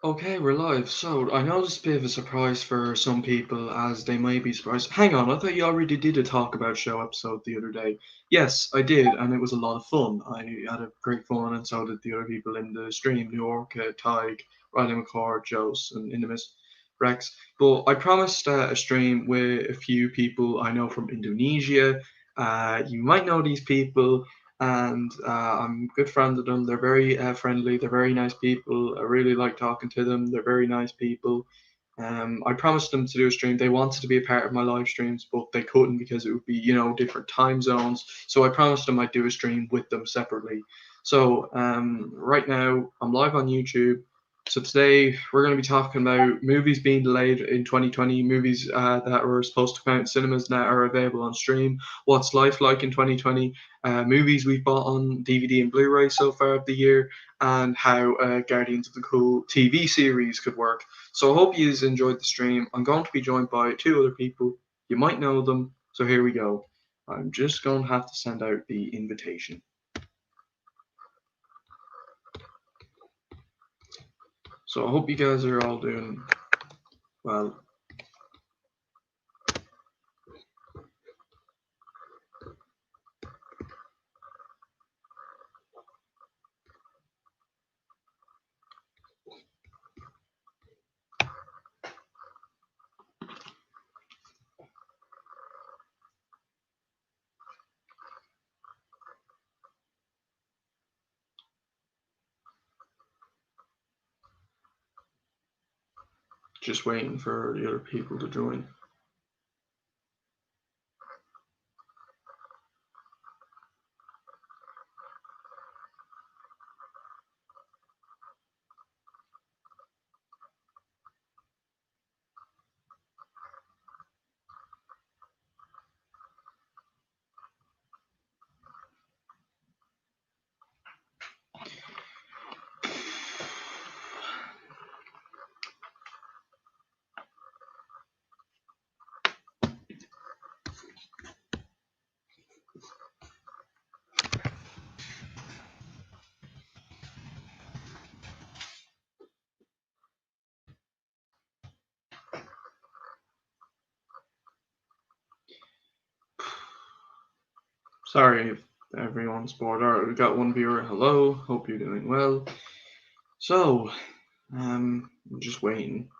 Okay, we're live. So I know this is a bit of a surprise for some people, as they might be surprised. Hang on, I thought you already did a talk about show episode the other day. Yes, I did, and it was a lot of fun. I had a great fun, and so did the other people in the stream: New York, Tig, Riley McCord, Jose, and Indomus Rex. But I promised a stream with a few people I know from Indonesia. You might know these people, and I'm good friends with them. They're very friendly. They're very nice people. I really like talking to them. They're very nice people. I promised them to do a stream. They wanted to be a part of my live streams, but they couldn't because it would be, different time zones. So I promised them I'd do a stream with them separately. So right now I'm live on YouTube. So today we're going to be talking about movies being delayed in 2020, movies that were supposed to come out in cinemas now are available on stream. What's life like in 2020? Movies we've bought on DVD and Blu-ray so far of the year, and how Guardians of the Cool TV series could work. So I hope you enjoyed the stream. I'm going to be joined by two other people. You might know them, so here we go. I'm just going to have to send out the invitation. So I hope you guys are all doing well. Just waiting for the other people to join. Sorry if everyone's bored. All right, we've got one viewer. Hello, hope you're doing well. So, I'm just waiting.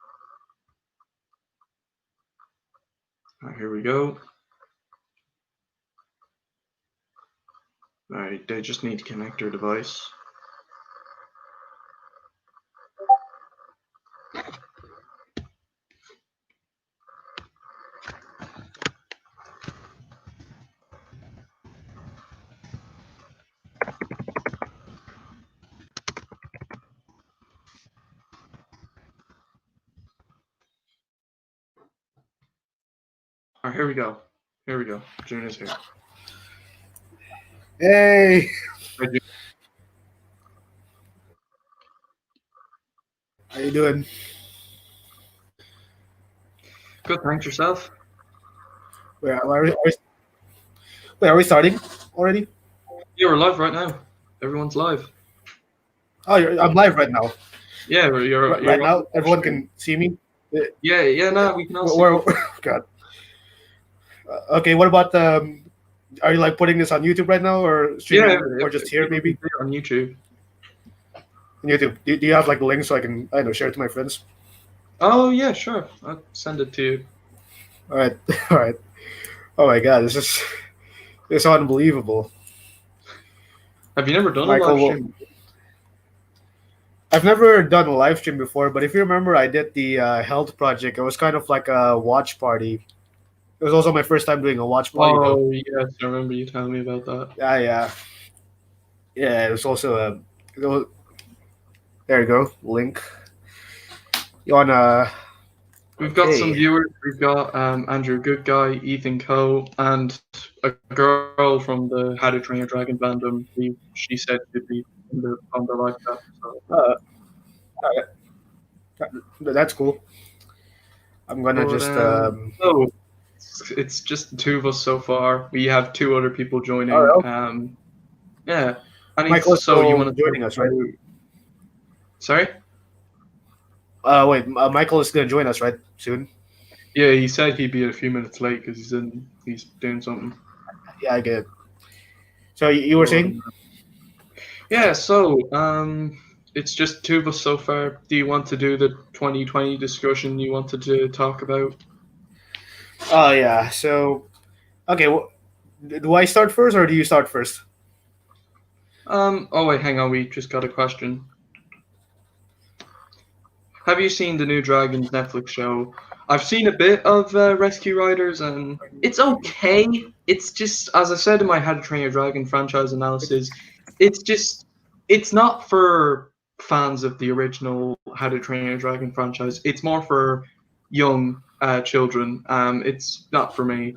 Here we go. All right, they just need to connect their device. All right, here we go. Here we go. June is here. Hey, Hi, June. how you doing? Good, thanks yourself. Wait, are we starting already? Yeah, we're live right now. Everyone's live. Oh, I'm live right now. Yeah, you're Right on now, the live everyone stream. can see me. Yeah, no, we can all see Where, you. God. Okay, what about are you like putting this on YouTube right now, or Yeah, streaming, or just if here people can maybe? see it on YouTube. On YouTube. Do you have like the link so I know share it to my friends? Oh yeah, sure. I'll send it to you. All right, all right. Oh my God, this is unbelievable. Have you never done a live Michael, stream? I've never done a live stream before, but if you remember, I did the health project. It was kind of like a watch party. It was also my first time doing a watch party, though. Oh yes, I remember you telling me about that. Yeah. Yeah, it was also a. There you go. Link. You wanna? We've got some Okay. viewers. We've got Andrew Good Guy, Ethan Coe, and a girl from the How to Train Your Dragon fandom. She said she'd be on the live chat. So Uh, that's cool. I'm gonna But just. so it's just the two of us so far. We have two other people All joining. right. Yeah. Michael is So you still want to talk joining us, right? about? Sorry. Wait, Michael is gonna join us right soon. Yeah, he said he'd be a few minutes late because he's doing something. Yeah, I get it. So you were But, saying? yeah, it's just two of us so far. Do you want to do the 2020 discussion you wanted to talk about? Oh yeah. So okay, do I start first or do you start first? Oh wait, hang on, we just got a question. Have you seen the new Dragons Netflix show? I've seen a bit of Rescue Riders, and it's okay. It's just, as I said in my How to Train Your Dragon franchise analysis, it's just, it's not for fans of the original How to Train Your Dragon franchise. It's more for young children. It's not for me.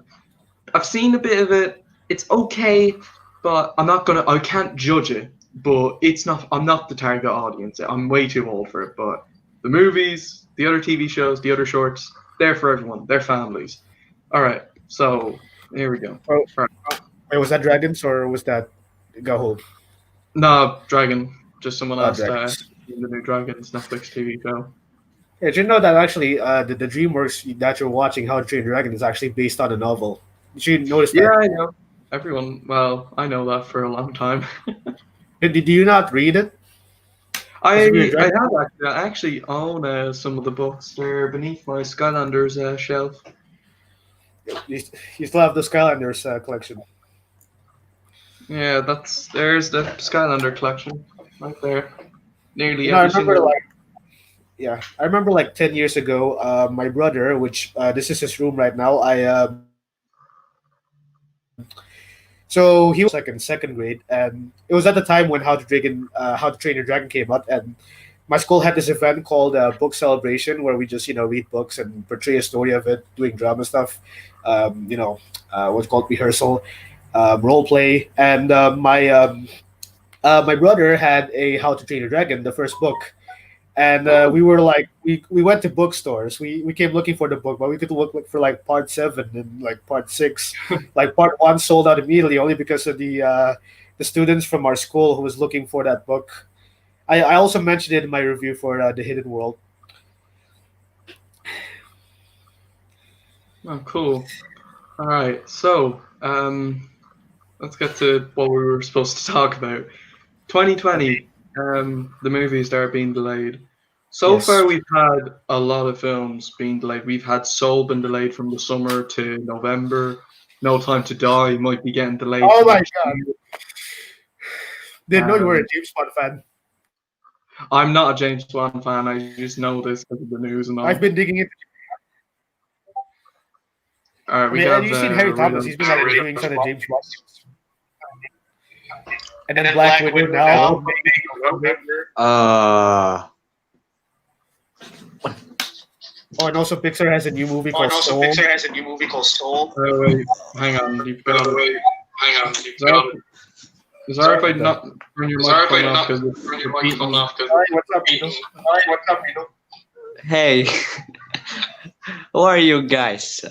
I've seen a bit of it. It's okay, but I can't judge it. But it's not. I'm not the target audience. I'm way too old for it. But the movies, the other TV shows, the other shorts, they're for everyone. They're families. All right. So here we go. Oh, All right. wait, was that Dragons or was that Go? No, Dragon. Just someone asked. Dragons. The new Dragons Netflix TV show. Yeah, did you know that actually the DreamWorks that you're watching, How to Train Your Dragon, is actually based on a novel? Did you notice Yeah, that? I know. Everyone. Well, I know that for a long time. Did you not read it? I As we were I driving? have actually. I actually own some of the books. They're beneath my Skylanders shelf. You still have the Skylanders collection. Yeah, there's the Skylander collection right there. Nearly I every remember single. like yeah, I remember like 10 years ago, my brother, which this is his room right now. So he was like in second grade, and it was at the time when How to Train Your Dragon came out, and my school had this event called Book Celebration, where we just read books and portray a story of it, doing drama stuff, what's called rehearsal, role play, and my brother had a How to Train Your Dragon, the first book, and Oh, we were like we went to bookstores. We came looking for the book, but we could look for like part seven and like part six. Like part one sold out immediately only because of the students from our school who was looking for that book. I also mentioned it in my review for the Hidden World. oh, cool. All right, so let's get to what we were supposed to talk about. Okay. 2020. The movies that are being delayed. So Yes. far, we've had a lot of films being delayed. We've had Soul been delayed from the summer to November. No Time to Die might be getting delayed Oh to my next god! year. Didn't know you were a Um, James Bond fan. I'm not a James Bond fan. I just know this because of the news and I've all. been digging it. All right, I we mean, have have you seen Harry Rita. Thomas? He's been like doing some of James Bond, and And then then Black Black Widow Widow now. now coming November. Oh, and also Pixar has a new movie Oh, called and also Soul. Pixar has a new movie called Soul. Wait, hang on. You've got it. Wait, hang on. Is that, is that if I Okay. not turn your Sorry if I microphone off not because it's turn your microphone repeating? off because hi, what's up, Nino? Hi, what's up, Nino? Hey, how are you guys?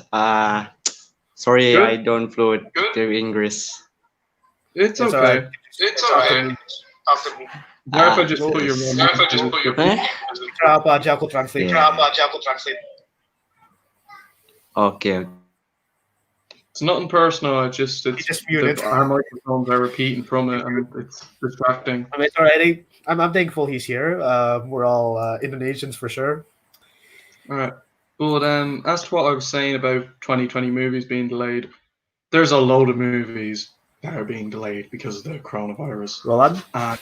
Sorry, I Good. don't fluent Good. to English. It's It's alright. okay. It's After alright. me. After me. Is that if I just No put your worries. mic Sorry if I just put your Eh? Try pa aja ako translate. Yeah. Try pa aja ako translate. Okay. It's nothing personal. You It's just mute it. our microphones are repeating from it and it's distracting. I mean, it's alright. I'm thankful he's here. We're all Indonesians for sure. All right. But as to what I was saying about 2020 movies being delayed, there's a load of movies that are being delayed because of the coronavirus. Roland? I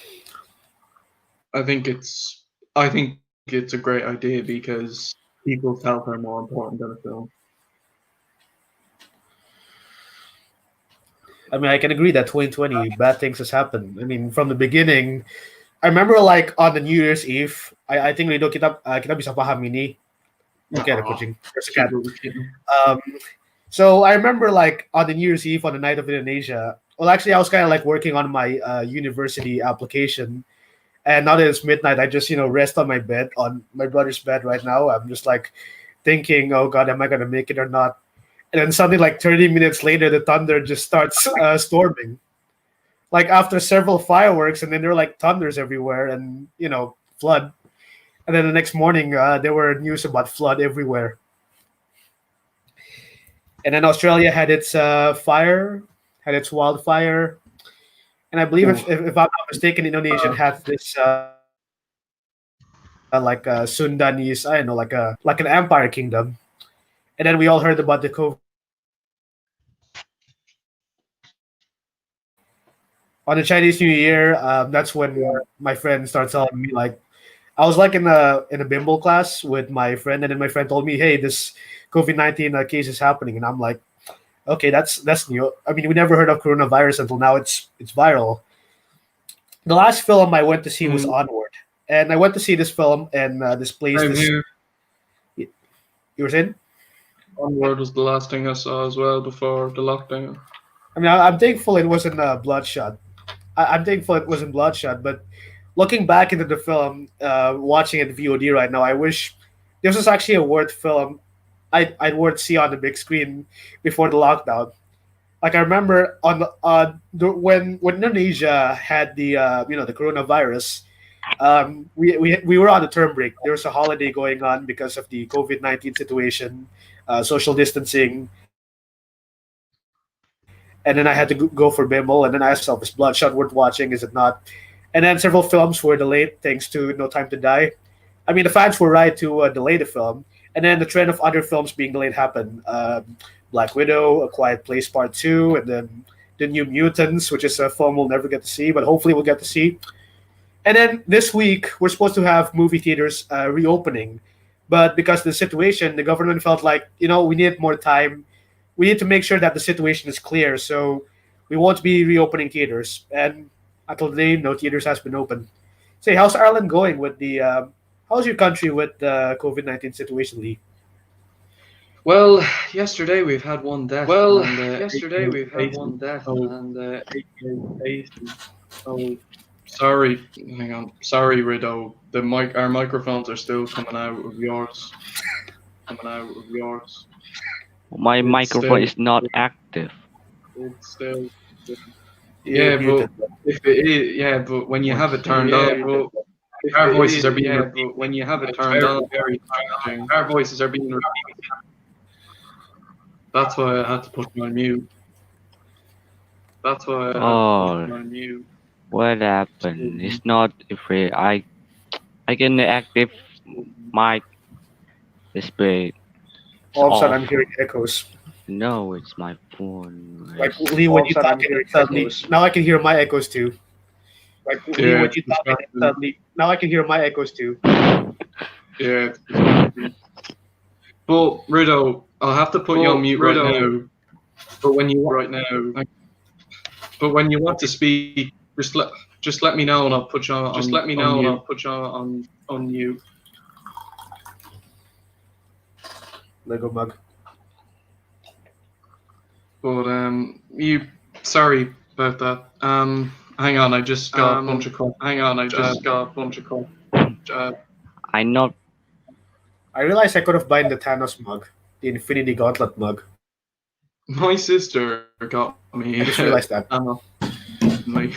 think it's a great idea because people's health are more important than a film. I mean, I can agree that 2020 bad things has happened. I mean, from the beginning, I remember like on the New Year's Eve, I think Rido kita bisa paham ini. Okay, the coaching. There's a cat. Um, so I remember like on the New Year's Eve on the night of Indonesia. Well, actually, I was kind of like working on my university application, and now that it's midnight, I just rest on my bed, on my brother's bed right now. I'm just like thinking, oh God, am I gonna make it or not? And then suddenly, like 30 minutes later, the thunder just starts storming. Like after several fireworks, and then there are like thunders everywhere, and flood. And then the next morning, there were news about flood everywhere. And then Australia had its fire, had its wildfire, and I believe Oof. if I'm not mistaken, Indonesia had this like Sundanese, I don't know, like an empire kingdom. And then we all heard about the on the Chinese New Year. That's when my friend started telling me like I was like in a bimble class with my friend, and then my friend told me, "Hey, this COVID-19 case is happening," and I'm like, "Okay, that's new. I mean, we never heard of coronavirus until now. It's viral." The last film I went to see was Mm, Onward, and I went to see this film and this place. same This here. you were saying? Onward was the last thing I saw as well before the lockdown. I mean, I'm thankful it wasn't Bloodshot. I'm thankful it wasn't Bloodshot, but looking back into the film, watching it VOD right now, I wish this was actually a worth film. I'd worth see on the big screen before the lockdown. Like I remember when Indonesia had the the coronavirus, we were on the term break. There was a holiday going on because of the COVID-19 situation, social distancing, and then I had to go for Bimble, and then I asked myself, is Bloodshot worth watching? Is it not? And then several films were delayed thanks to No Time to Die. I mean, the fans were right to delay the film, and then the trend of other films being delayed happened. Black Widow, A Quiet Place Part Two, and then the New Mutants, which is a film we'll never get to see, but hopefully we'll get to see. And then this week we're supposed to have movie theaters reopening, but because of the situation, the government felt like we need more time. We need to make sure that the situation is clear, so we won't be reopening theaters. And until today, no theaters has been open. Say, how's Ireland going with the? How's your country with the COVID-19 situation, Lee? Well, yesterday we've had one death, Well, and yesterday we've had 80. one death Oh, and 80. oh, sorry. Hang on. Sorry, Rido. Our microphones are still coming out of yours. Coming out of yours. My It's microphone still. is not active. It's still. You're Yeah, muted. but if it is, yeah, but when you have it turned Yeah, on, but if our it voices is, are being yeah, repeated. but when you have it It's turned very, on, very distracting. our voices are being repeated. That's why I had to put you on mute. That's why I had to put Oh, you on mute. what happened? It's not free. I can active mic display. It's All of a sudden, off. I'm hearing echoes. No, it's my phone. Like It's Lee, All when of a you sudden, I'm talk, and hearing then suddenly echoes. now I can hear my echoes too. Like Lee, Yeah, when it's you talk, and then distracting. suddenly now I can hear my echoes too. Yeah, it's distracting. But Rido, I'll have to put you on But mute right Rido, now. But when you right now, but when you want to speak, just let me know and I'll put you on just let me on know and I'll mute. put you on mute. Lego mug. But sorry about that. Hang on, I just got a bunch of calls. Hang on, I just got a bunch of calls. I not. I realized I could have bought the Thanos mug, the Infinity Gauntlet mug. My sister got me. I just realized that. Like,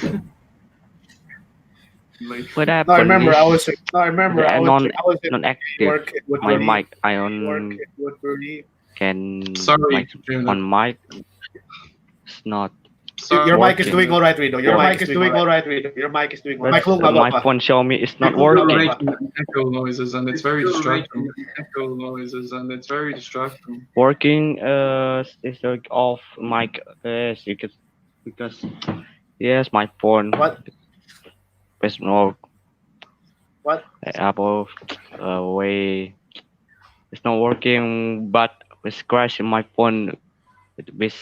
What No, I happened? remember I was. Is No, I remember I was. I was in non-active. work at My Woodbury. mic. I Work on at Woodbury. can sorry, mic Juna. on mic. It's not. Your mic is working. doing all right, Rido. Your mic is doing all right. right. Your mic is doing all But right. my phone show me it's not People are working. making echo noises and it's very People are distracting. making echo noises and it's very distracting. Working is like off mic. Yes, because yes, my phone. What? It's no What? Apple way. It's not working, but it's crashing my phone this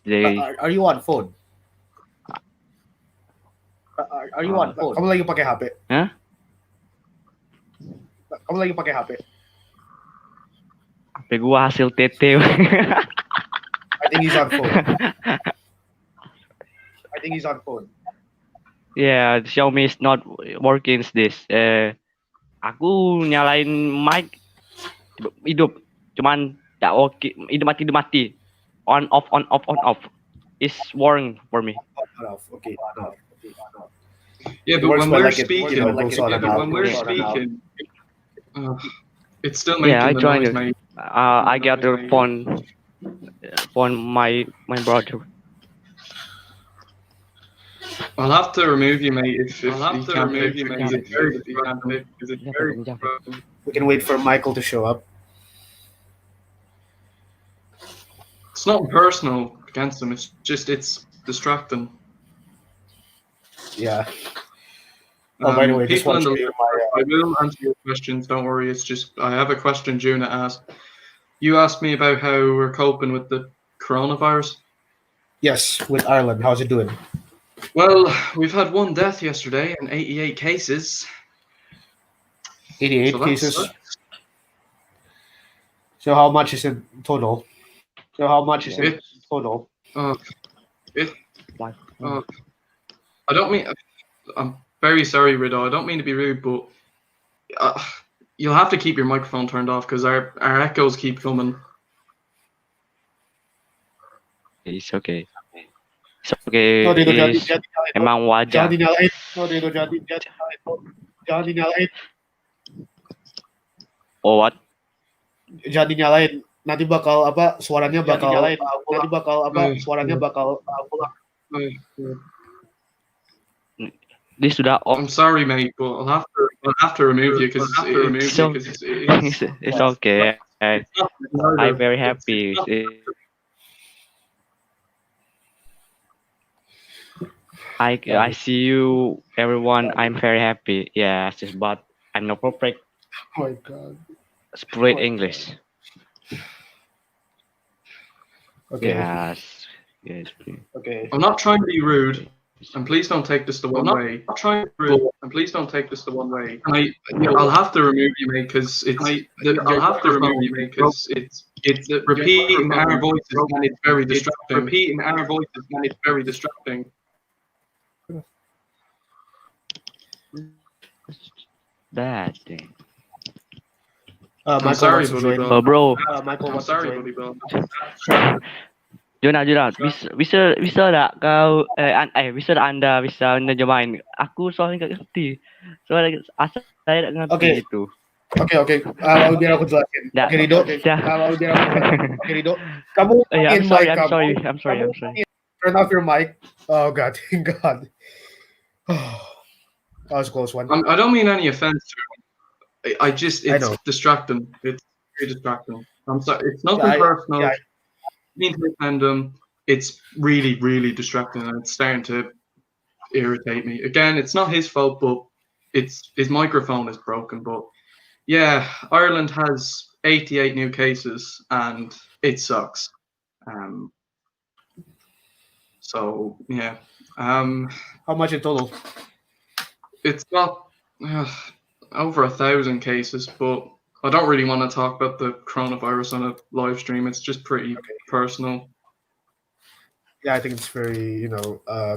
day. Are you on phone? Are you on phone? Kamu lagi pakai HP? Huh? Kamu lagi pakai HP? HP gua hasil TT. I think he's on phone. I think he's on phone. Yeah, Xiaomi is not working this. Aku nyalain mic hidup, cuman tak oke. Hidup mati. On off. It's working for me. Okay. Yeah, It but works when well we're like it- speaking, you know, goes on Yeah, and but out, when we're goes on and out. speaking, It's still Yeah, I making the joined noise, it. mate. I got the phone my brother. I'll have to remove you, mate, if I'll have you to can't remove fix you, it, mate, because it's if very you can't distracting. fix because it's Yeah, very yeah. distracting. We can wait for Michael to show up. It's not personal against them. It's just it's distracting. Yeah. Oh, by the way, just People want in to the show you my. I will answer your questions. Don't worry. It's just I have a question Juna asked. You asked me about how we're coping with the coronavirus. Yes, with Ireland. How's it doing? Well, we've had one death yesterday and 88 cases. 88 So cases. sucks. So how much is it total? It, Total? it, Why? I don't mean. I'm very sorry, Rido. I don't mean to be rude, but you'll have to keep your microphone turned off because our echoes keep coming. It's okay. It's okay. No, dito It's jangan emang wajar. dinalain. No, dito jangan dinalain. Oh what? Jangan dinyalain. Nanti bakal apa? Suaranya bakal nanti bakal apa? Suaranya bakal pulang. This sudah off. I'm sorry, mate, but I'll have to remove you because It's okay. I'm very happy. I see you, everyone. I'm very happy. Yes, but I'm not perfect. Oh my god. Speak English. Okay. Yes. Yes. Please. Okay. I'm not trying to be rude, and please don't take this the one way. I'm trying to be rude, and please don't take this the one way. I'll have to remove you, mate, because I'll have to remove you, mate, because it's repeating our voices and it's very distracting. Repeating our voices and it's very distracting. That thing. I'm Michael sorry, wants to buddy, join. bro. Bro. Michael I'm wants sorry, to join. buddy, bro. Jona, bisa tak kau bisa tak anda bisa menerjemahin? Aku soalnya nggak ngerti. Soalnya saya nggak ngerti Oke. itu. Oke. Biar aku jelasin. Nah, Oke, Rido. dah. Biar aku jelasin. Oke, Rido. Kamu I'm in sorry, mic I'm kamu. sorry, I'm sorry, I'm sorry. Turn off your mic. Oh god, thank God. That was a close one. I don't mean any offense to him. It's know. distracting. It's very distracting. I'm sorry. It's nothing Yeah, personal. yeah. I mean to offend him. It's really, really distracting, and it's starting to irritate me. Again, it's not his fault, but it's his microphone is broken. But yeah, Ireland has 88 new cases, and it sucks. So yeah. How much in total? It's got over 1,000 cases, but I don't really want to talk about the coronavirus on a live stream. It's just pretty personal. Yeah, I think it's very,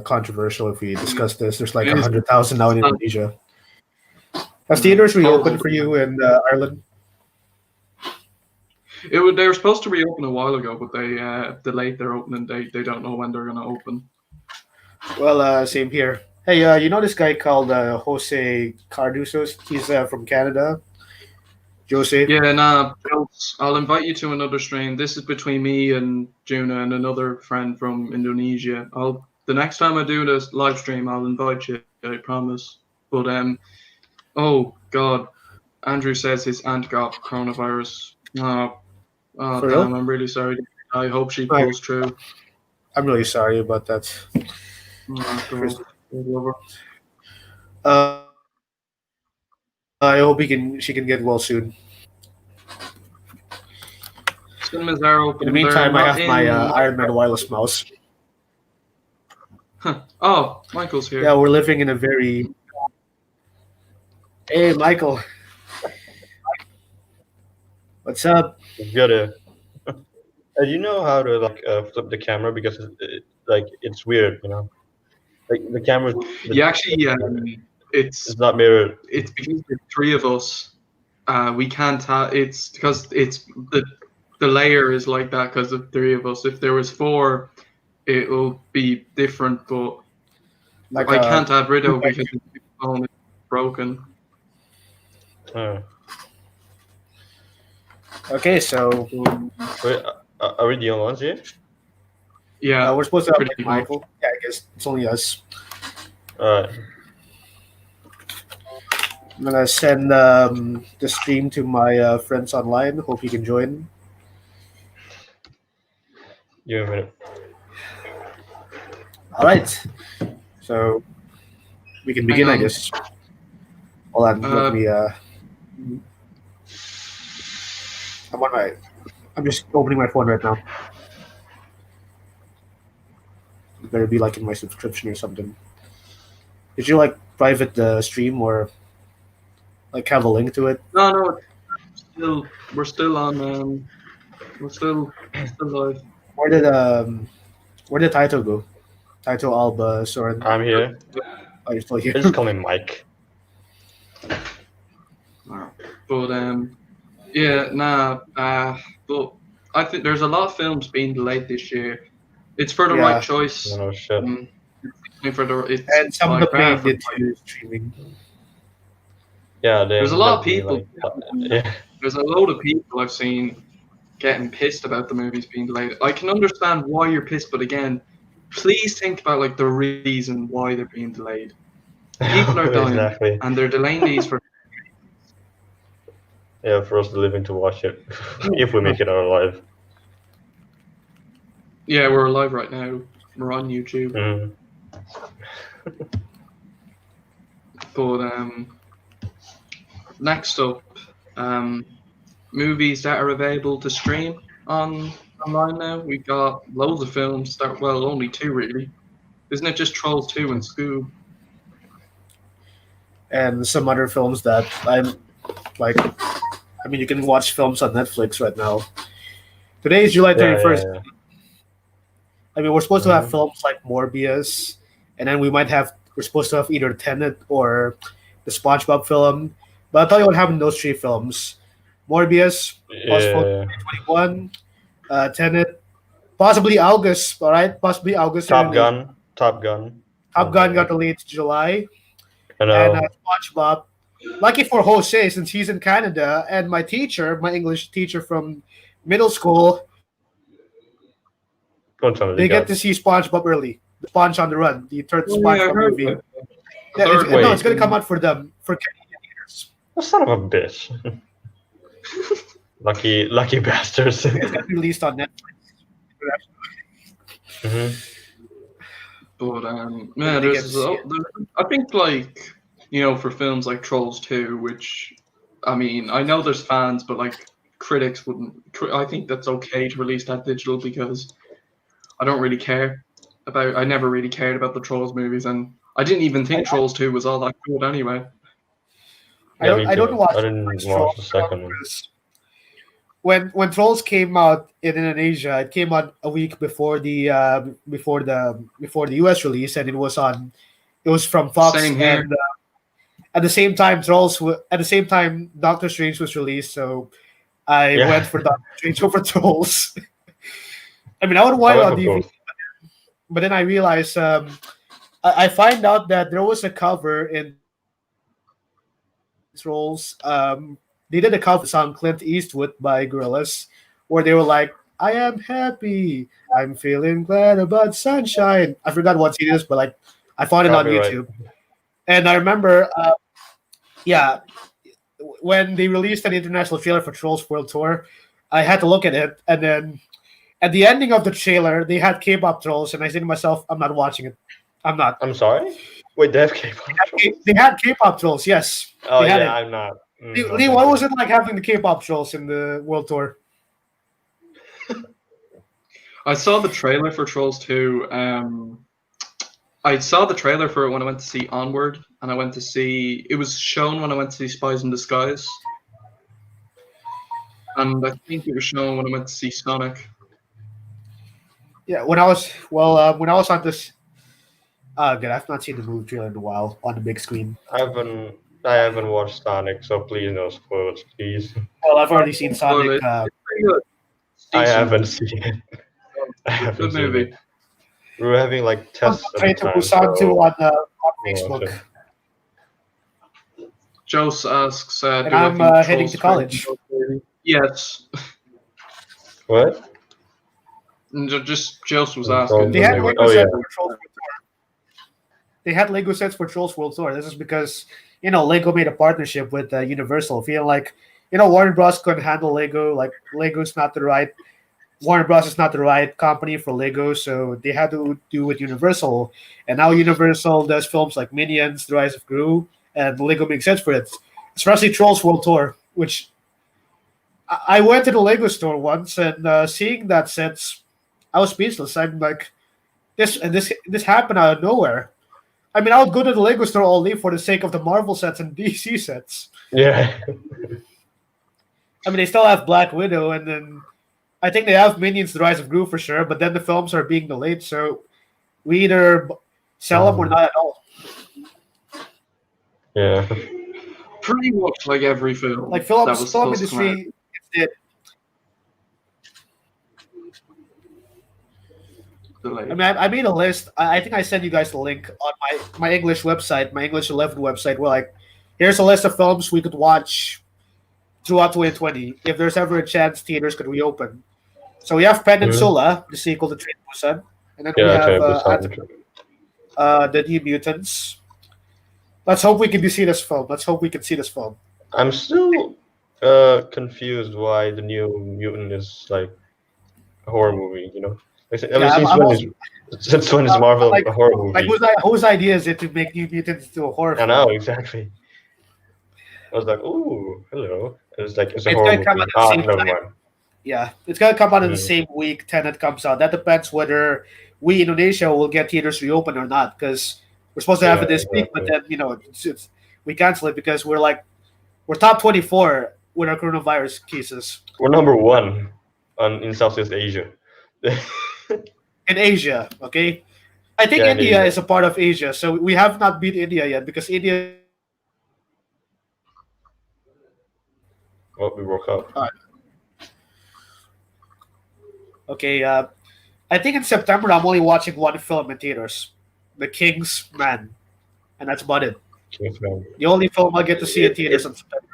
controversial if we discuss this. There's like 100,000 now in Indonesia. Has theaters reopened for you in Ireland? They were supposed to reopen a while ago, but they delayed their opening date. They don't know when they're going to open. Well, same here. Hey, you know this guy called Jose Cardoso? He's from Canada. Jose? Yeah, nah. I'll invite you to another stream. This is between me and Juna and another friend from Indonesia. The next time I do this live stream, I'll invite you. I promise. But oh God, Andrew says his aunt got coronavirus. Oh For damn! real? I'm really sorry. I hope she pulls true. I'm really sorry about that. Oh, God. I hope she can get well soon. Cinemas are open. In the meantime, I have my Iron Man wireless mouse. Oh, Michael's here. Yeah, we're living in a very... Hey, Michael. What's up? Good. You know how to flip the camera because it's weird, Like the camera. Yeah, actually, it's not mirrored. It's because there's three of us. We can't have. It's because it's the layer is like that because of three of us. If there was four, it will be different. But I can't have Rido because his phone is broken. Okay, so Wait, are we the only ones here? Yeah, we're supposed to have pretty like, much. Michael. Yeah, I guess it's only us. Alright. I'm gonna send the stream to my friends online. Hope you can join. Give me a minute. All right, so we can begin, Hang I on. guess. Hold on, let me. I'm on my. I'm just opening my phone right now. It better be like in my subscription or something. Did you like private the stream or like have a link to it? No, we're still on. We're still live. Where did Taito go? Taito, Alba, Soren. I'm here. Oh, you're still here. They just call me Mike. But yeah, nah. But I think there's a lot of films being delayed this year. It's for the Yeah. right choice. No shit. It's for the. It's And some of like, them made for- it to streaming. Yeah, There's a lot of definitely, people. yeah. There's a load of people I've seen getting pissed about the movies being delayed. I can understand why you're pissed, but again, please think about like the reason why they're being delayed. People are dying, Exactly. and they're delaying these for. Yeah, for us to live in to watch it, if we make it out alive. Yeah, we're live right now. We're on YouTube. Mhm. But next up, movies that are available to stream online now. We got loads of films that, well, only two really. Isn't it just Trolls 2 and Scoob? And some other films that I'm like. I mean, you can watch films on Netflix right now. Today is July 31st. Yeah. I mean, we're supposed to have films like Morbius, and then we're supposed to have either Tenet or the SpongeBob film. But I'll tell you what happened in those three films: Morbius, possible Yeah. 2021, Tenet, possibly August. All right, possibly August. Top Gun. Top Gun got delayed to July, I know. and SpongeBob. Lucky for Jose, since he's in Canada, and my teacher, my English teacher from middle school, Don't tell me they get to see SpongeBob early. The Sponge on the Run, the third Oh, yeah, I SpongeBob heard movie. that. Yeah, Third way. it's going to come out for them for Canadian eaters. Oh, son of a bitch. lucky bastards. It's going to be released on Netflix. Mhm. But They get to see it. I think like for films like Trolls 2, which I mean I know there's fans, but like critics wouldn't. I think that's okay to release that digital because I don't really care about. I never really cared about the Trolls movies, and I didn't even think Trolls 2 was all that good anyway. Yeah, me I don't too. watch. I didn't watch watch Trolls the second one. because when Trolls came out in Indonesia, it came out a week before the US release, and it was from Fox. Same here. And at the same time, Doctor Strange was released, so I Yeah. went for Doctor Strange over Trolls. I mean, I would watch it on went for DVD, both. but then I realized I find out that there was a cover in Trolls. They did a cover song Clint Eastwood by Gorillaz, where they were like, "I am happy, I'm feeling glad about sunshine." I forgot what it is, but like I found it on Copyright. YouTube, and I remember, when they released an international trailer for Trolls World Tour, I had to look at it, and then at the ending of the trailer, they had K-pop trolls, and I said to myself, "I'm not watching it. I'm not." I'm sorry? Wait, they have K-pop trolls? They had K-pop trolls, yes. Oh, they had yeah, it. I'm not. Lee, what was it like having the K-pop trolls in the World Tour? I saw the trailer for Trolls 2. I saw the trailer for it when I went to see Onward, and it was shown when I went to see Spies in Disguise. And I think it was shown when I went to see Sonic. Yeah, when I was on this. Good. I've not seen the movie trailer in a while on the big screen. I haven't watched Sonic, so please no spoilers, please. Well, I've already seen Sonic. It's pretty good. I Decent. haven't seen it. I haven't Good seen movie. it. We were having like tests at the Train to time, Busan 2 so on yeah, Facebook. sure. Jose asks, And do I I'm think heading Trolls to college. 3? Yes. What? Just was Oh, asking. They had Lego. Lego Oh yeah. sets for Trolls World Tour. They had Lego sets for Trolls World Tour. This is because Lego made a partnership with Universal. Feel like Warner Bros. Couldn't handle Lego. Like Lego's not the right Warner Bros. Is not the right company for Lego, so they had to do with Universal. And now Universal does films like Minions, The Rise of Gru, and Lego makes sense for it. Especially Trolls World Tour, which I went to the Lego store once and seeing that sets, I was speechless. I'm like, this happened out of nowhere. I mean, I would go to the Lego store all day for the sake of the Marvel sets and DC sets. Yeah. I mean, they still have Black Widow, and then I think they have Minions: The Rise of Gru for sure. But then the films are being delayed, so we either sell them or not at all. Yeah. Pretty much like every film. Like that film was supposed to come out. industry, it's Delayed. I mean, I made a list. I think I sent you guys the link on my English website, my English 11 website, where like, here's a list of films we could watch throughout 2020 if there's ever a chance theaters could reopen. So we have Peninsula, the sequel to Train to Busan, and then we Yeah. have Okay. the New Mutants. Let's hope we can see this film. Let's hope we can see this film. I'm still confused why the New Mutant is like a horror movie. Like, since when is Marvel like, a horror movie? Like whose idea is it to make New Mutants into a horror I film? know exactly. I was like, "Ooh, hello!" It's a It's horror gonna come movie. at the same Never time. mind. Yeah, it's gonna come out in the Mm. same week Tenet comes out. That depends whether we Indonesia will get theaters reopened or not. Because we're supposed to have Yeah, it this week, but exactly. then we cancel it because we're top 24 with our coronavirus cases We're number one in Southeast Asia. in Asia. Okay, I think Yeah, in India Asia. is a part of Asia, so we have not beat India yet because India. Well, we broke up. Okay, I think in September I'm only watching one film in theaters, The King's Man, and that's about it. Kingsman. The only film I'll get to see in theaters in September.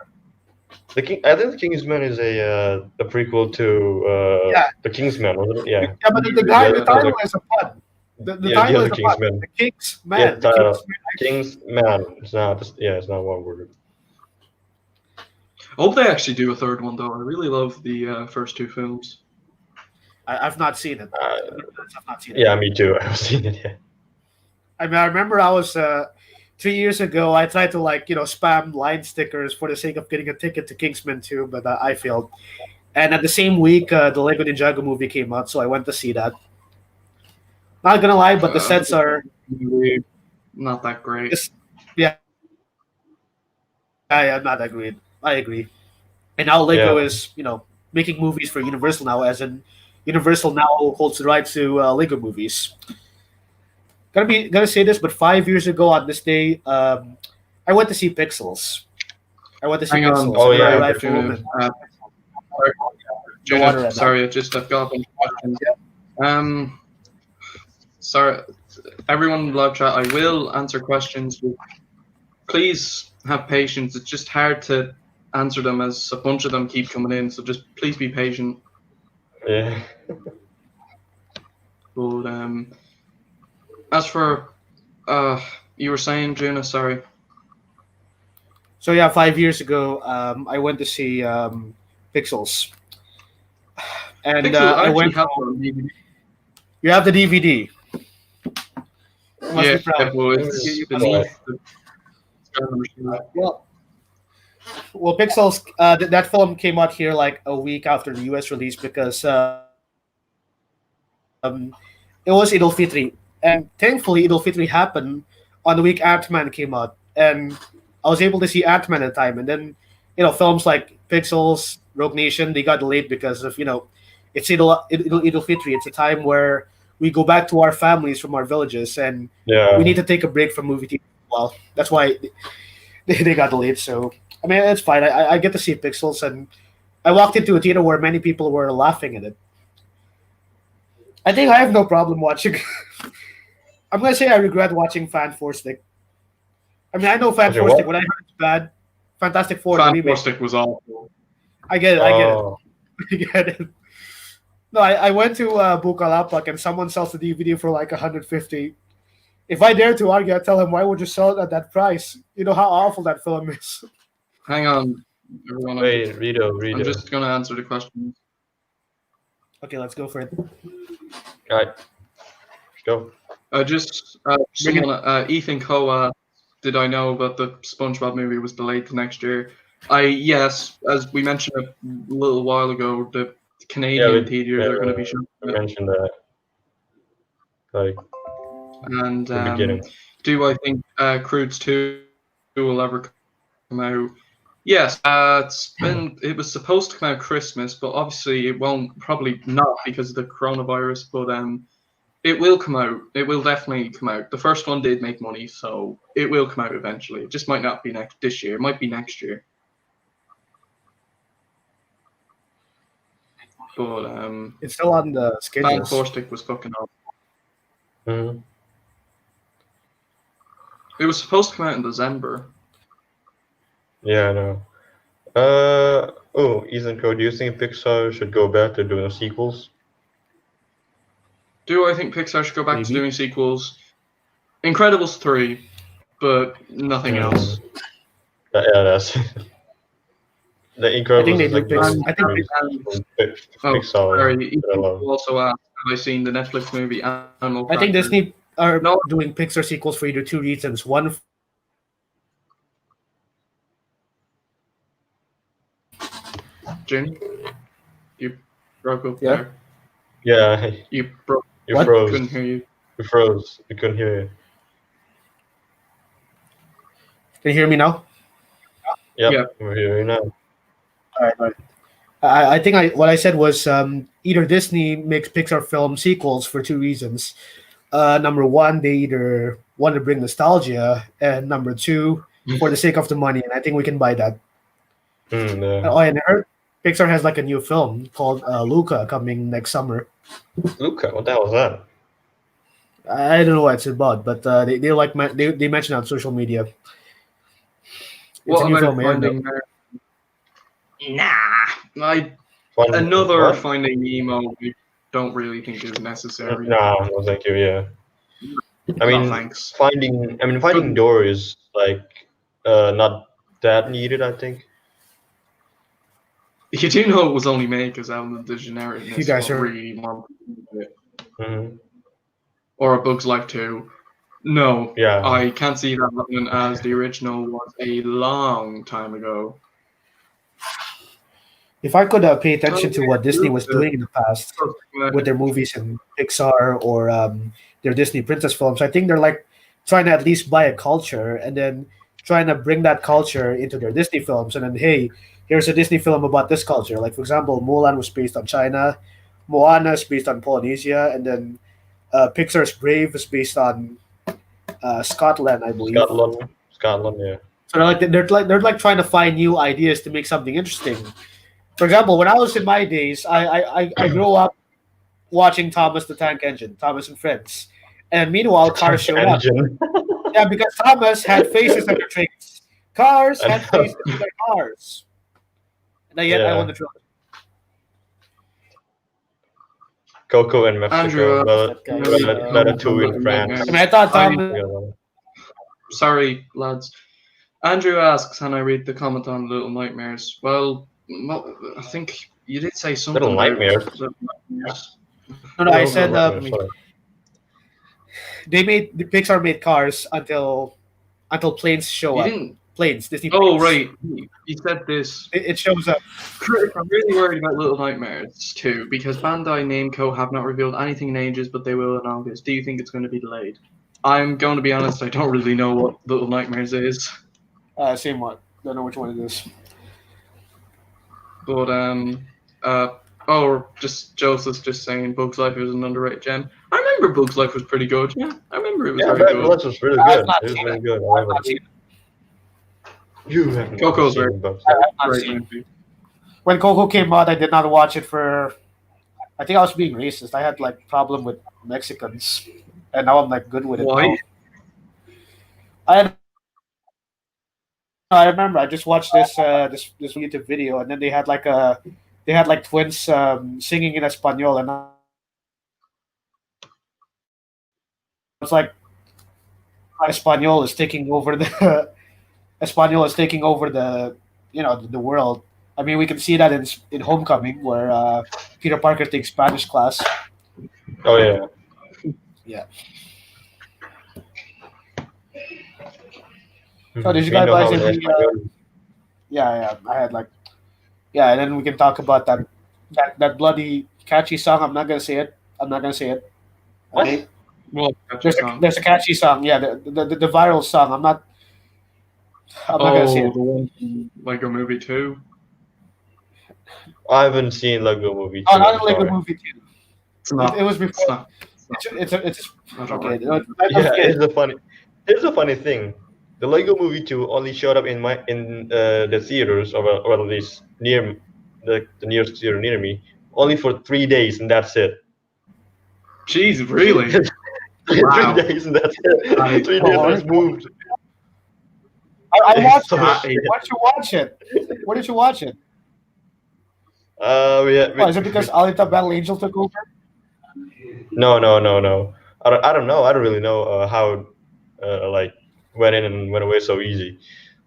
I think the Kingsman is a prequel to Yeah. the Kingsman, wasn't it? Yeah. Yeah, but the title like- is a pun. The Yeah, title the is other a pun. Kingsman. The King's Yeah, Man. the title. Kingsman. It's not. It's not one word. I hope they actually do a third one though. I really love the first two films. I've not seen it. I've not seen it. Yeah, me too. I haven't seen it yet. I mean, I remember I was 3 years ago. I tried to spam line stickers for the sake of getting a ticket to Kingsman 2, but I failed. And at the same week, the Lego Ninjago movie came out, so I went to see that. Not gonna lie, but the sets are Not that great. yeah. I'm not that great. I agree. And now Lego is making movies for Universal now, as in Universal now holds the rights to Lego movies. Gonna say this, but 5 years ago on this day, I went to see Pixels. I went to see Hang on. Pixels. Oh, and yeah, I arrived Juna, home and- Juna, water at sorry, I've got a bunch of questions. Sorry, everyone in the live chat. I will answer questions. Please have patience. It's just hard to answer them as a bunch of them keep coming in. So just please be patient. Yeah. But as for you were saying, Juna, sorry. So yeah, 5 years ago, I went to see Pixels, and Pixel, I actually went. have it on DVD. You have the DVD. You must Yeah, be proud. well, it's beneath the Well, Pixels. That film came out here like a week after the US release because it was Idul Fitri, and thankfully Idul Fitri happened on the week Ant-Man came out, and I was able to see Ant-Man at the time. And then films like Pixels, Rogue Nation, they got delayed because of it's Idul Fitri. It's a time where we go back to our families from our villages, and Yeah. we need to take a break from movie theater. Well, that's why they got delayed. So I mean, it's fine. I get to see Pixels, and I walked into a theater where many people were laughing at it. I think I have no problem watching. I'm gonna say I regret watching Fan Four Stick. I mean, I know Fan Okay, Four what? Stick. When I heard it's bad, Fantastic Four the remake. Fantastic was awful. I get it. I get it. Oh, I get it. No, I went to Bukalapak and someone sells the DVD for like 150. If I dare to argue, I tell him, why would you sell it at that price? You know how awful that film is. Hang on, everyone. wait, I'm Rito. just gonna answer the question. Okay, let's go for it. All right, go. Bring it. Someone, Ethan Koa, did I know that the SpongeBob movie was delayed to next year? Yes, as we mentioned a little while ago, the Canadian theaters are going to be showing I it. mentioned that, like And the beginning. do I think Croods 2 will ever come out? Yes, it was supposed to come out Christmas, but obviously it won't, probably not because of the coronavirus. But it will come out. It will definitely come out. The first one did make money, so it will come out eventually. It just might not be this year. It might be next year. But It's still on the schedule. Van Forstick was fucking up. Mhm. It was supposed to come out in December. Yeah, I know. Ethan Cole, do you think Pixar should go back to doing sequels? Do I think Pixar should go back to Maybe. doing sequels? Incredibles 3, but nothing else. Yeah, that's the Incredibles. I think they is do like Pixar. the I think movies from Oh, Pixar. sorry. that I You love. also asked, have I seen the Netflix movie Animal I think Crackers? Disney are No. doing Pixar sequels for either two reasons. One, June? You broke up Yeah. there. Yeah, You broke. you What? froze. Couldn't hear you. You froze. We couldn't hear you. can you hear me now? Yep, Yeah. we're hearing you now. All right. All right. I think what I said was either Disney makes Pixar film sequels for two reasons. Number one, they either want to bring nostalgia, and number two, for the sake of the money. And I think we can buy that. Yeah. Oh, and I heard Pixar has like a new film called Luca coming next summer. Luca, what the hell is that? I don't know what it's about, but they mentioned on social media. It's What a new about film. Finding Nemo? Nah. Another What? Finding Nemo we don't really think is necessary. No, thank you. Yeah. I mean, No thanks. Finding Dory is like not that needed. I think. You do know it was only made because Ellen DeGeneres You guys are- really wanted it. Hmm. Or A Bug's Life 2. No, Yeah. I can't see that happening as the original was a long time ago. If I could pay attention to what Disney was doing in the past with their movies and Pixar or their Disney princess films, I think they're like trying to at least buy a culture and then trying to bring that culture into their Disney films. And then, hey, here's a Disney film about this culture. Like, for example, Mulan was based on China, Moana is based on Polynesia, and then Pixar's Brave is based on Scotland, I believe. Scotland, yeah. So they're like trying to find new ideas to make something interesting. For example, when I was in my days, I grew up watching Thomas the Tank Engine, Thomas and Friends, and meanwhile cars showed up. Engine. Yeah, because Thomas had faces on their trains. Cars I had know. faces on their cars. And yet I Yeah. won the trilogy. Coco in Mexico, Andrew, Ratatouille in France. I mean, I thought Thomas. Sorry, lads. Andrew asks, can I read the comment on Little Nightmares? Well, I think you did say something. Little about Nightmares? Little Nightmares. No, I said Sorry. the Pixar made cars until planes show You up. didn't. Planes, Disney. Oh, planes. right. You said this. It shows up. I'm really worried about Little Nightmares too, because Bandai Namco have not revealed anything in ages, but they will in August. Do you think it's going to be delayed? I'm going to be honest, I don't really know what Little Nightmares is. Same one. Don't know which one it is. But just Joseph's just saying Bug's Life is an underrated gem. I remember Bug's Life was pretty good. Yeah, I remember it was Yeah, very Red good. Bullets was really I've good. not It was seen really it. good. I've not seen it. You haven't Coco's seen very- Bugs I've Life. not Great seen it. movie. When Coco came out, I did not watch it for. I think I was being racist. I had like problem with Mexicans, and now I'm like good with it. Why? Now. I had I remember I just watched this YouTube video, and then they had like twins singing in Espanol, and I was like, Espanol is taking over the Espanol is taking over the the world. I mean, we can see that in Homecoming, where Peter Parker takes Spanish class. Oh yeah. Yeah. So did you We guys know how see the the? Espanol. Yeah, I had like and then we can talk about that bloody catchy song. I'm not gonna say it. I'm not gonna say it. Okay. Well, catchy song. There's a catchy song. Yeah, the viral song. I'm not gonna say Oh, it. the one from Lego Movie 2. I haven't seen Lego Movie 2. Oh, not I'm like a sorry. movie too. It's not. It was It's before. not. It's Not okay. alright. Yeah, here's a funny thing. The Lego Movie 2 only showed up in the theaters, or at least near the nearest theater near me, only for 3 days, and that's it. Jeez, really? 3 days, and that's it. That is 3 days and it's moved. I watched So it. that shit. is- Why did you watch it? Where did you watch it? We, Is it because Alita Battle Angel took over? no. I don't know. I don't really know how like went in and went away so easy.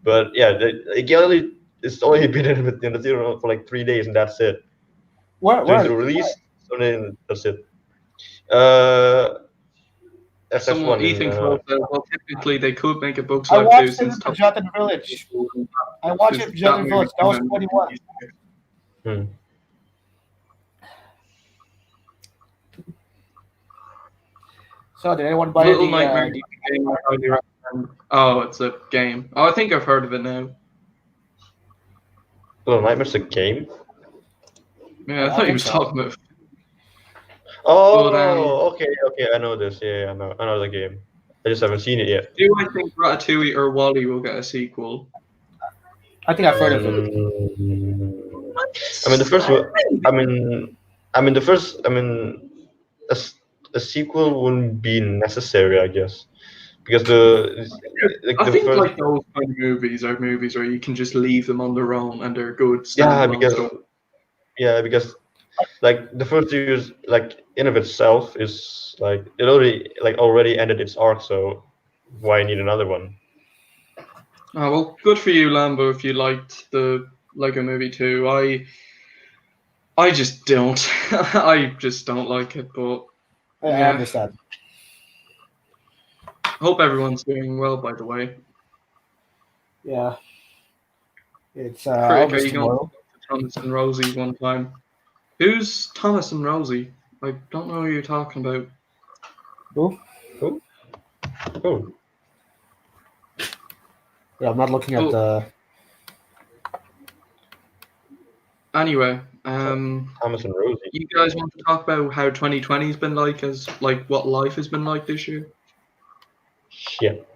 But yeah, it's only been in the theater for like 3 days, and that's it. Where? During the Where? release, so then that's it. Uh, Someone, SF1 Ethan in Cole said, well, typically they could make a Books I Life 2 watched it since in Forgotten Village. I watched it in Forgotten Village. That was 21. hmm. So did anyone buy Little the? Nightmares game I highly recommend. Oh, it's a game. Oh, I think I've heard of it now. Little Nightmares a game? Yeah, I I thought you think were so. talking about. Oh, But, okay, I know this. Yeah, I know the game. I just haven't seen it yet. do I think Ratatouille or Wally will get a sequel? I think I've heard of it. I mean, the first one. I mean, the first. I mean, a, a sequel wouldn't be necessary, I guess, because I the think first. like those kind of movies are movies where you can just leave them on their own and they're good Yeah, standalone stuff. because like the first series, like in of itself, is like it already ended its arc, so why need another one? Oh, well, good for you, Lambo, if you liked the Lego Movie 2. I just don't. I just don't like it, but I Yeah. understand. hope everyone's doing well, by the way. Yeah. It's Critic, are August you going tomorrow. to Thomas and Rosie one time? Who's Thomas and Rosie? I don't know who you're talking about. Who? Oh, Yeah, I'm not looking at Oh. the. Anyway, Thomas and Rosie. you guys want to talk about how 2020's been like, as like what life has been like this year? Shit.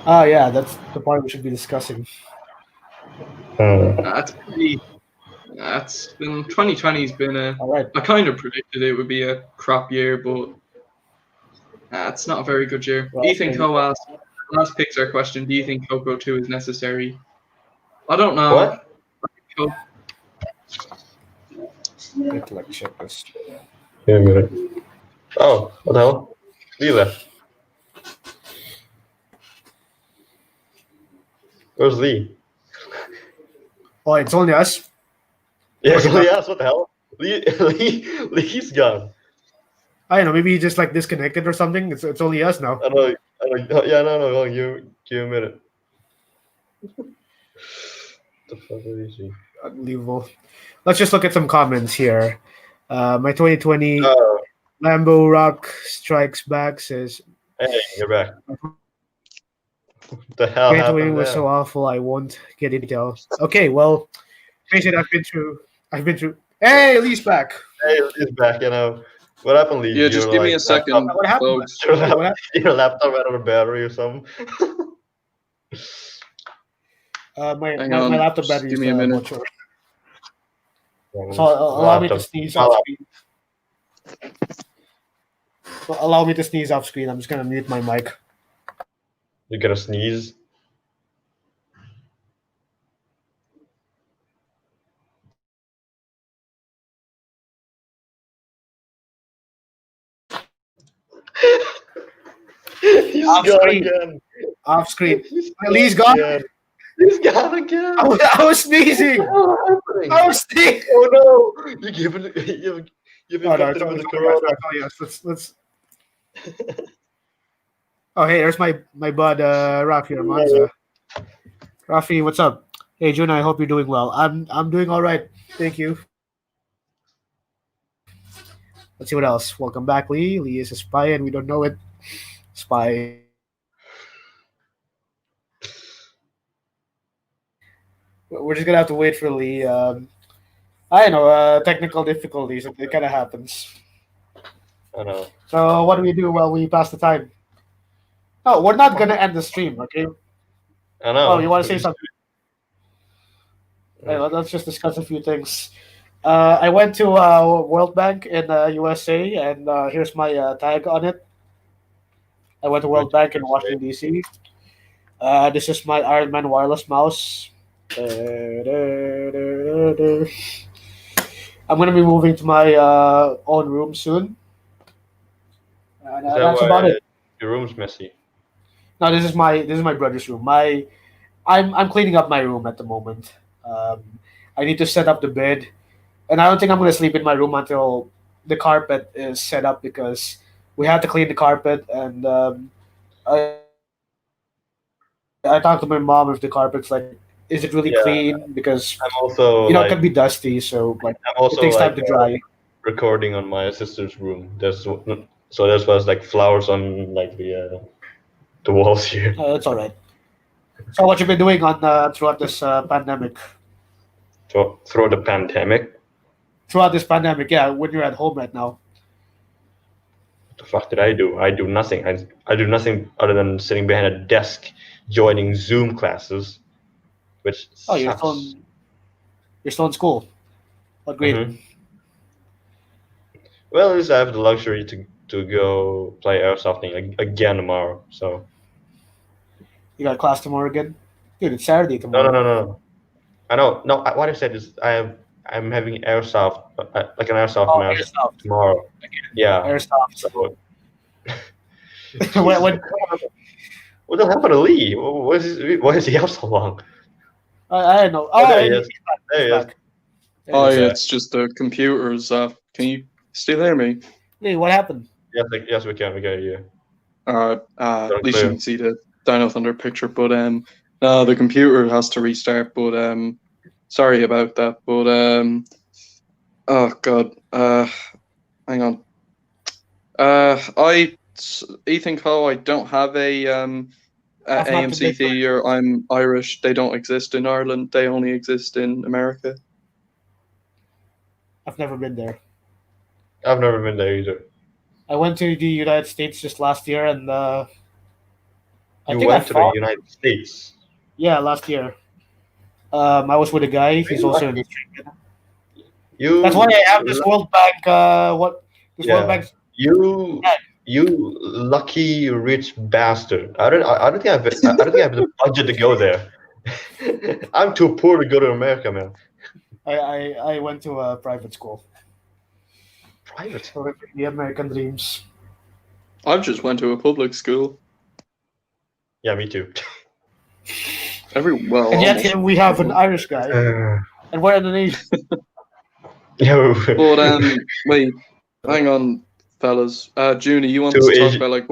Oh yeah, that's the part we should be discussing. That's pretty. That's been 2020's been a. All right. I kind of predicted it would be a crap year, but it's not a very good year. Well, Ethan Coe asked, last Pixar question: do you think Coco 2 is necessary? I don't know. What? Co- Let's like check this. Yeah, a minute. Oh, what the hell? Lee left. Where's Lee? Oh, it's only us. Yeah, so yes, what the hell? Lee's gone. I don't know. Maybe he just like disconnected or something. It's only us now. I know. Yeah, no. Give a minute. The fuck is he? Unbelievable. Let's just look at some comments here. My 2020 Oh, Lambo Rock Strikes Back says hey, you're back. What the hell 2020 happened was there? so awful. I won't get into details. Okay, well, face it. I've been through. Hey, Lee's back. Hey, he's back. What happened, Lee? Yeah, just Your, give me like, a second, What happened? folks. Your laptop ran out of battery or something. My Hang on, laptop just battery give is me a minute. much. So allow me to sneeze off screen. So allow me to sneeze off screen. I'm just gonna mute my mic. You're gonna sneeze. He's Off gone screen. again. Off screen. He's Lee's gone. again. He's gone again. I was sneezing. Happening? I was sneezing. Oh no! You've Oh, no, infected him with the corona. yes, let's. Oh, hey, there's my bud, Rafi Armanza. Rafi, what's up? Hey, June, I hope you're doing well. I'm doing all right. Thank you. Let's see what else. Welcome back, Lee. Lee is a spy, and we don't know it. Spy. We're just gonna have to wait for Lee. I don't know. Technical difficulties. It kind of happens. I know. So what do we do while we pass the time? No, we're not gonna end the stream, okay? I know. Oh, you want to say something? Hey, let's just discuss a few things. I went to World Bank in USA, and here's my tag on it. I went to World Bank in Washington D.C. This is my Iron Man wireless mouse. I'm gonna be moving to my own room soon. And, Is that that's why about it. your room's messy? No, this is my brother's room. I'm cleaning up my room at the moment. I need to set up the bed, and I don't think I'm gonna sleep in my room until the carpet is set up because we have to clean the carpet. And I talked to my mom if the carpet's like, is it really Yeah. clean? Because I'm also it like can be dusty, so like I'm it also takes time like to dry. recording on my sister's room. There's like flowers on like the walls here. That's all right. So what you been doing on throughout this pandemic? So through the pandemic, Throughout this pandemic, yeah, when you're at home right now. what the fuck did I do? I do nothing. I do nothing other than sitting behind a desk, joining Zoom classes, which Oh, sucks. you're still in school. What grade? Mhm. Well, at least I have the luxury to go play airsoft again tomorrow. So You got class tomorrow again? Dude, it's Saturday no, tomorrow. no. I know. No, what I said is I'm having airsoft like an airsoft match Airsoft. tomorrow. Yeah. Airsoft. So, When- what the hell happened to Lee? Why is he out so long? I don't know. Oh, there he and is. There he is. back. Oh, is, yeah, it's just the computers. Can you still hear me? Hey, what happened? Yes, we can. We can. Yeah. At least clear. you can see the Dino Thunder picture. But no, the computer has to restart. But sorry about that. But oh god. Hang on. Ethan Coe. I don't have a That's not AMC the big theater. I'm Irish. They don't exist in Ireland. They only exist in America. I've never been there. I've never been there either. I went to the United States just last year, and I You think went to the fought. United States. Yeah, last year. I was with a guy. He's also in the stream. You. That's why I have this World Bank. This World Yeah. Bank. You lucky rich bastard. I don't think I don't think I have the budget to go there. I'm too poor to go to America, man. I went to a private school. Private. So the American dreams. I've just went to a public school. Yeah, me too. And yet almost. here we have an Irish guy, and we're Indonesian. No. But wait, hang on, fellas. Junie, you want Two to talk Asian- about like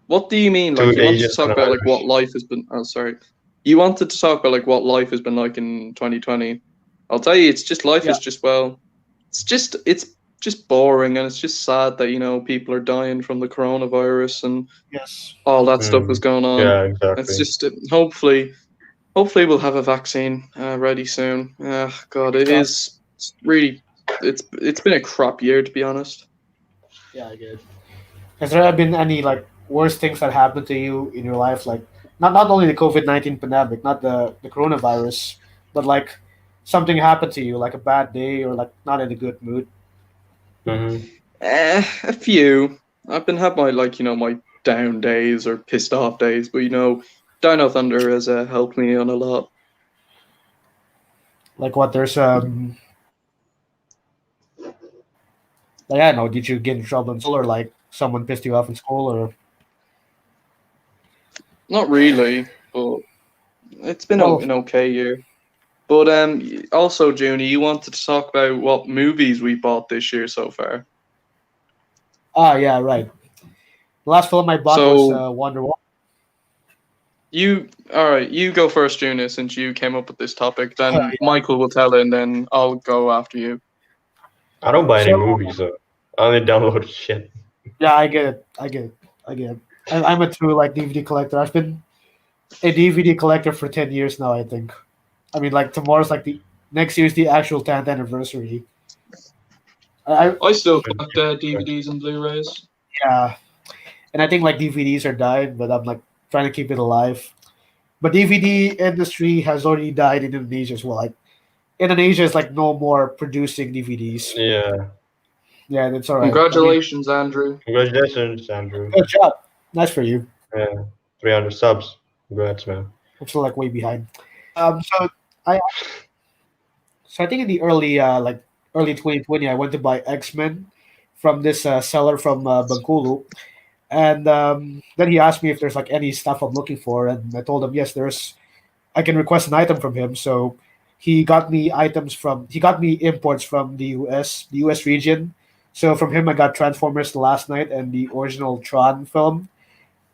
what do you mean? Two Like you wanted Asians to talk and about like Irish. what life has been. Oh, sorry. You wanted to talk about like what life has been like in 2020. I'll tell you, it's just life is just it's just boring, and it's just sad that people are dying from the coronavirus and Yes. all that stuff is going on. Yeah, exactly. It's just hopefully we'll have a vaccine ready soon. God, it's really it's been a crap year, to be honest. Yeah, I get it. Has there been any like worst things that happened to you in your life? Like not only the COVID-19 pandemic, not the coronavirus, but like something happened to you, like a bad day or like not in a good mood. Mhm. A few. I've been had my my down days or pissed off days, but Dino Thunder has helped me on a lot. Like what? There's like I don't know. Did you get in trouble in school or like someone pissed you off in school, or Not really, but it's been well, an okay year. But also, Junie, you wanted to talk about what movies we bought this year so far. yeah, right. The last film I bought was So Wonder Woman. all right, you go first, Junie, since you came up with this topic. Then Yeah. Michael will tell it, and then I'll go after you. I don't buy any So movies, so I only download shit. yeah, I get it. I get it. I get it. I'm a true like DVD collector. I've been a DVD collector for 10 years now. I think. I mean, like tomorrow's like the next year's the actual 10th anniversary. I still collect DVDs and Blu-rays. Yeah, and I think like DVDs are dying, but I'm like trying to keep it alive. But DVD industry has already died in Indonesia as well. Like Indonesia is like no more producing DVDs. Yeah. Yeah, that's all right. Congratulations, Andrew. Congratulations, Andrew. Good job. Nice for you. Yeah. 300 subs. Congrats, man. I'm still like way behind. So I so I think in the early 2020, I went to buy X-Men from this seller from Bengkulu, and then he asked me if there's like any stuff I'm looking for, and I told him yes, there's. I can request an item from him, so he got me imports from the US region. So from him, I got Transformers the Last Night and the original Tron film,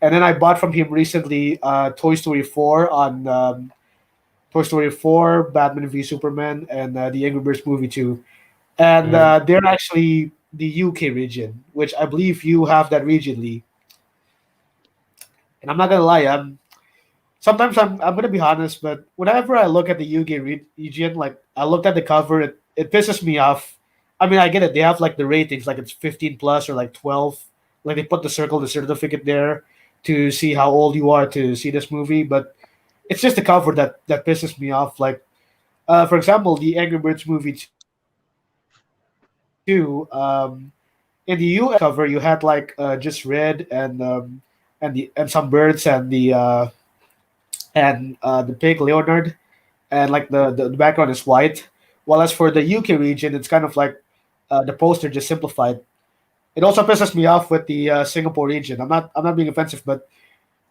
and then I bought from him recently Toy Story 4 on Toy Story 4, Batman v Superman, and the Angry Birds movie 2. And they're actually the UK region, which I believe you have that region, Lee. And I'm not gonna lie, I'm gonna be honest, but whenever I look at the UK region, like I looked at the cover, it pisses me off. I mean, I get it; they have like the ratings, like it's 15 plus or like 12. Like they put the certificate there to see how old you are to see this movie, but it's just the cover that pisses me off. Like, for example, the Angry Birds movie 2. In the US cover, you had like just red and some birds and the pig Leonard, and like the background is white. While as for the UK region, it's kind of like the poster just simplified. It also pisses me off with the Singapore region. I'm not being offensive, but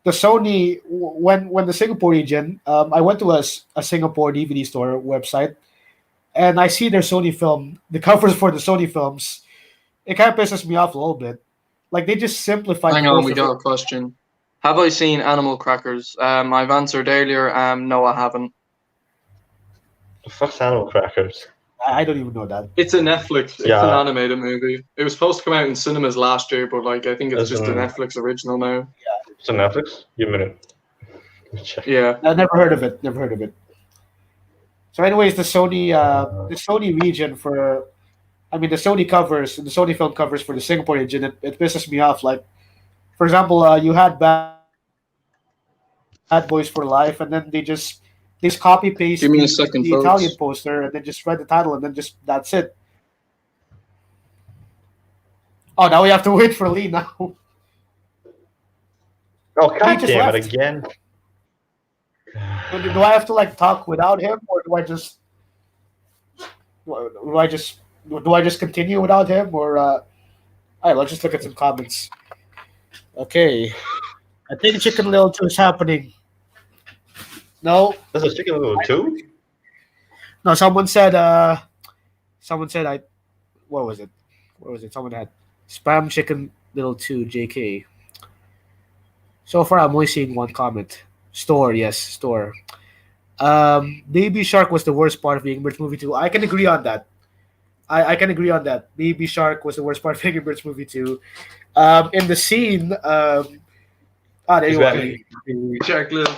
the Sony when the Singapore region, I went to a Singapore DVD store website, and I see their Sony film, the covers for the Sony films. It kind of pisses me off a little bit. Like they just simplified. Hang on, we got a question. Have I seen Animal Crackers? I've answered earlier. No, I haven't. The fuck's Animal Crackers? I don't even know that. It's a Netflix. It's Yeah. an animated movie. It was supposed to come out in cinemas last year, but like I think it's just a Netflix original now. It's on Netflix? Give me a minute. Let me check. Yeah. I never heard of it. Never heard of it. So, anyways, the Sony region for, I mean, the Sony film covers for the Singapore region, it pisses me off. Like, for example, you had Bad Boys for Life, and then they just copy paste Give me a second, the folks. Italian poster, and then just write the title, and then just that's it. Oh, now we have to wait for Lee now. Oh, god just damn it left. again. Do I have to like talk without him, or do I just continue without him, or all right? Let's just look at some comments. Okay, I think Chicken Little 2 is happening. No, That's a Chicken Little 2? no. Someone said I. What was it? Someone had spam Chicken Little 2 JK. So far, I'm only seeing one comment. Store, yes, store. Baby Shark was the worst part of the Angry Birds movie 2. I can agree on that. I can agree on that. Baby Shark was the worst part of Angry Birds movie 2. In the scene, there you are. Shark, little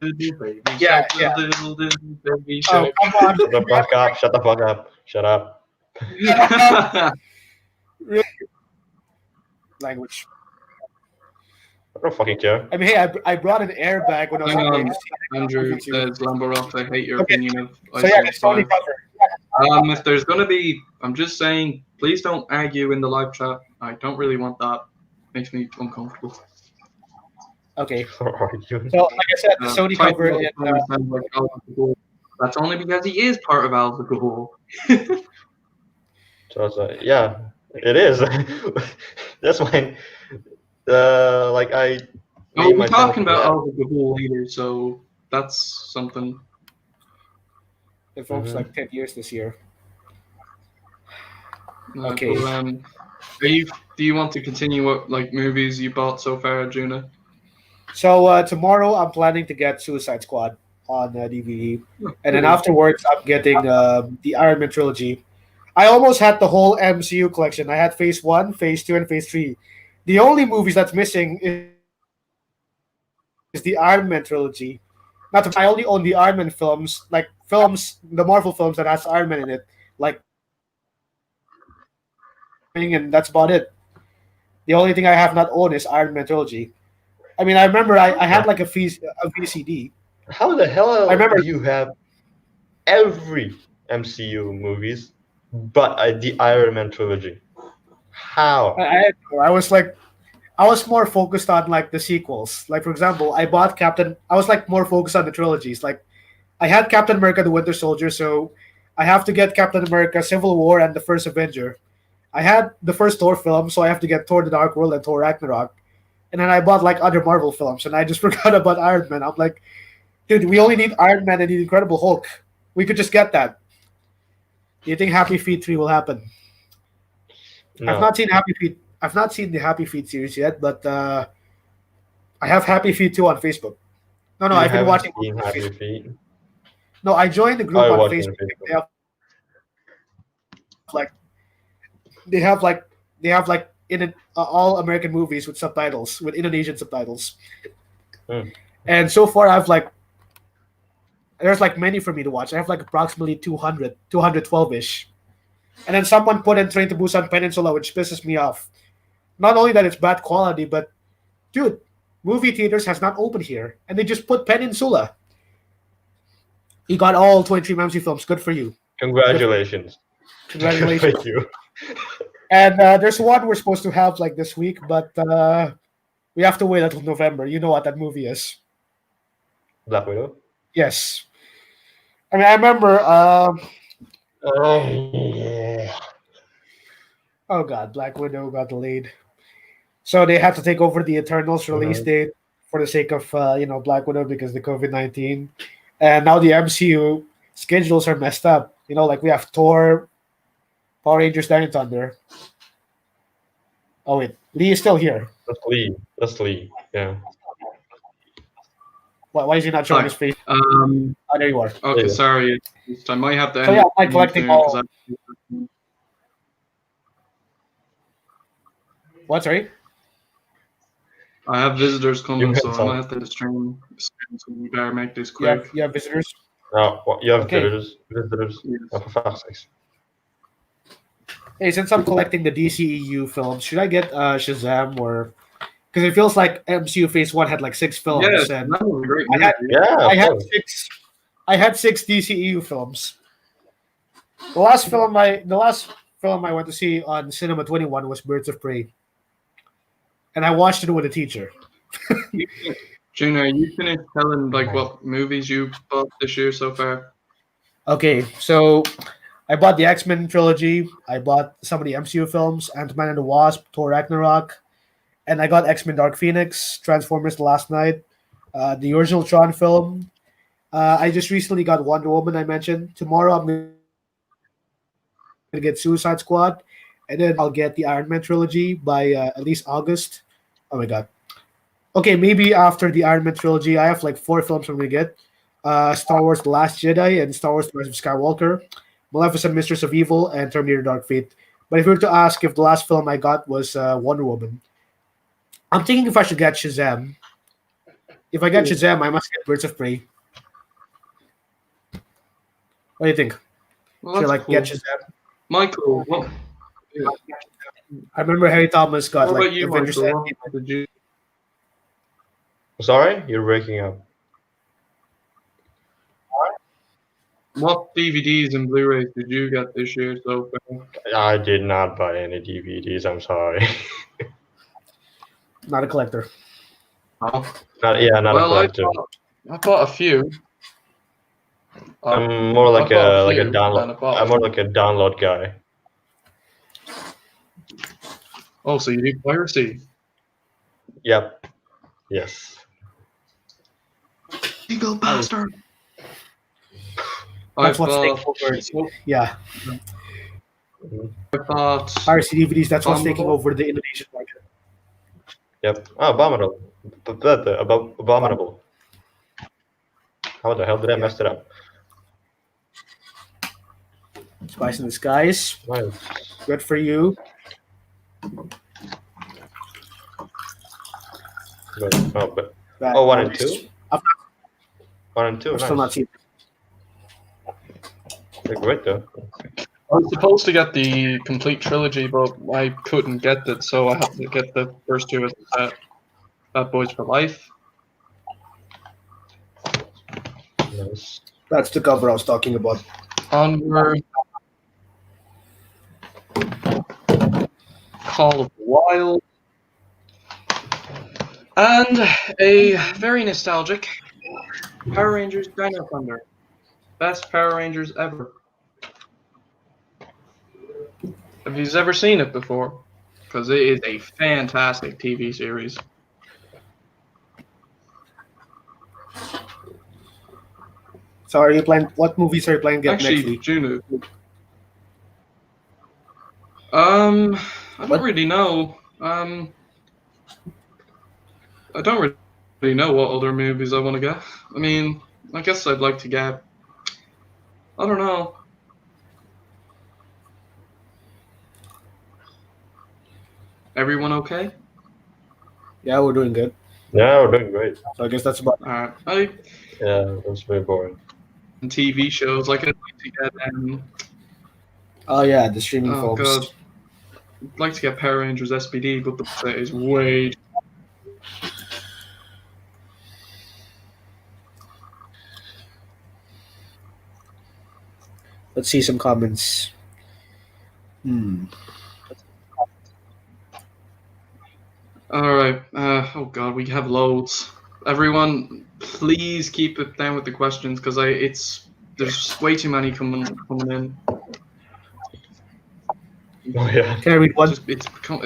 baby Yeah, shark, yeah. little baby Oh, shark. come on. Shut the fuck up. Shut the fuck up. Shut up. Language. I don't fucking care. I mean, hey, I brought an airbag when I was Hang on on, the Andrew says Lamborghini. I hate your Okay. opinion of So yeah, it's Sony ICS5. cover. If there's gonna be, I'm just saying, please don't argue in the live chat. I don't really want that. Makes me uncomfortable. Okay. Who are you? So like I said, the Sony Type cover. of sounds like Alpha Goal. That's only because he is part of Alpha Goal. So I was like, yeah, it is. That's my like I Oh, made we're myself. talking about Yeah. Alpha Gabul later, so that's something. It folks Mhm. like 10 years this year. Uh, Okay. but, are you? Do you want to continue what like movies you bought so far, Juna? So tomorrow I'm planning to get Suicide Squad on DVD, Oh, and then cool. afterwards I'm getting the Iron Man trilogy. I almost had the whole MCU collection. I had Phase One, Phase Two, and Phase Three. The only movies that's missing is the Iron Man trilogy. Not to mention, I only own the Iron Man films, like films, the Marvel films that has Iron Man in it, like Homecoming, and that's about it. The only thing I have not owned is Iron Man trilogy. I mean, I remember I had like a VCD. How the I remember hell do you have every MCU movies but the Iron Man trilogy? How? I was like I was more focused on like the sequels. Like for example, I bought Captain. I was like more focused on the trilogies. Like I had Captain America: The Winter Soldier, so I have to get Captain America: Civil War and the First Avenger. I had the first Thor film, so I have to get Thor: The Dark World and Thor: Ragnarok. And then I bought like other Marvel films, and I just forgot about Iron Man. I'm like, dude, we only need Iron Man and the Incredible Hulk. We could just get that. Do you think Happy Feet 3 will happen? I've No. not seen Happy Feet. I've not seen the Happy Feet series yet, but I have Happy Feet 2 on Facebook. No, You I've been haven't watching seen on Happy Facebook. Feet? No, I joined the group I on watched it Facebook. on Facebook. They have like they have like in all American movies with subtitles with Indonesian subtitles. Hmm. And so far, I've like there's like many for me to watch. I have like approximately 200, 212 ish. And then someone put in Train to Busan Peninsula, which pisses me off. Not only that it's bad quality, but dude, movie theaters has not opened here, and they just put Peninsula. You got all 23 Mamsi films. Good for you. Congratulations. Good for Congratulations. you. And there's one we're supposed to have like this week, but we have to wait until November. You know what that movie is. Black Widow. Yes. I mean, I remember. Oh yeah. Oh God, Black Widow got delayed, so they had to take over the Eternals release Mhm. date for the sake of Black Widow because the COVID-19, and now the MCU schedules are messed up. Like we have Thor, Power Rangers, Down and Thunder. Oh wait, Lee is still here. That's Lee. That's Lee. Yeah. Why is he not showing Hi. his face? Um. Oh, there you are. Okay, Yeah. sorry. I might have to So end yeah, it I'm collecting soon because all. What? Sorry. I have visitors You coming, can so I might talk. have to stream. So we better make this You have quick. you have visitors. No, what, you have Okay. visitors. Visitors. Yes. Oh, for fuck's sakes. Hey, since I'm collecting the DCEU films, should I get Shazam or because it feels like MCU Phase One had like 6 films, Yes, and that was a great I had movie. Yeah, I of had course. 6 I had 6 DCEU films. The last film I went to see on Cinema 21 was Birds of Prey, and I watched it with a teacher. Junior, you finished telling like what movies you bought this year so far? Okay, so I bought the X-Men trilogy. I bought some of the MCU films, Ant-Man and the Wasp, Thor Ragnarok, and I got X-Men Dark Phoenix, Transformers The Last Night, the original Tron film. I just recently got Wonder Woman. I mentioned tomorrow. I'm gonna get Suicide Squad, and then I'll get the Iron Man trilogy by at least August. Oh my god. Okay, maybe after the Iron Man trilogy, I have like 4 films I'm gonna get. Star Wars: The Last Jedi and Star Wars: The Rise of Skywalker, Maleficent: Mistress of Evil, and Terminator: Dark Fate. But if you were to ask if the last film I got was Wonder Woman, I'm thinking if I should get Shazam. If I get Shazam, I must get Birds of Prey. What do you think? Well, Should I that's like cool. get Shazam? Michael, I remember Harry Thomas got what like about you, Avengers Michael? Endgame. What did you? Sorry, you're breaking up. What DVDs and Blu-rays did you get this year so far? I did not buy any DVDs. I'm sorry. Not a collector. Oh. Not a Well, collector. I bought a few. I'm more I like bought a a few, and I download. bought I'm more like a download guy. Oh, so you do piracy? Yep. Yes. Illegal bastard. That's I what's taking bought. over. Yeah, I bought. piracy DVDs. That's what's taking Abominable? over the Indonesian market. Yep. Oh, abominable. Abominable. How the hell did I mess it up? Spice in Disguise. Nice. Good for you. But Bad 1 and Boys. 2. I've 1 and 2. I've still not Nice. seen. They're great though. I was supposed to get the complete trilogy, but I couldn't get it, so I had to get the first two as a set. Bad Boys for Life. Nice. That's the cover I was talking about. Onward. Call of the Wild. And a very nostalgic Power Rangers Dino Thunder. Best Power Rangers ever. Have you ever seen it before? Because it is a fantastic TV series. So are you planning? What movies are you planning to get next Actually, week? Juno. I What? don't really know. I don't really know what other movies I want to get. I mean, I guess I'd like to get. I don't know. Everyone okay? Yeah, we're doing good. Yeah, we're doing great. So I guess that's about. I Yeah, that's very boring. TV shows like I'd like to get. Oh yeah, the streaming Oh films. god, I'd like to get Power Rangers SPD, but the set is way. Let's see some comments. All right. Oh god, we have loads. Everyone, please keep it down with the questions because there's way too many coming in. Oh yeah. Can I read one? It's become.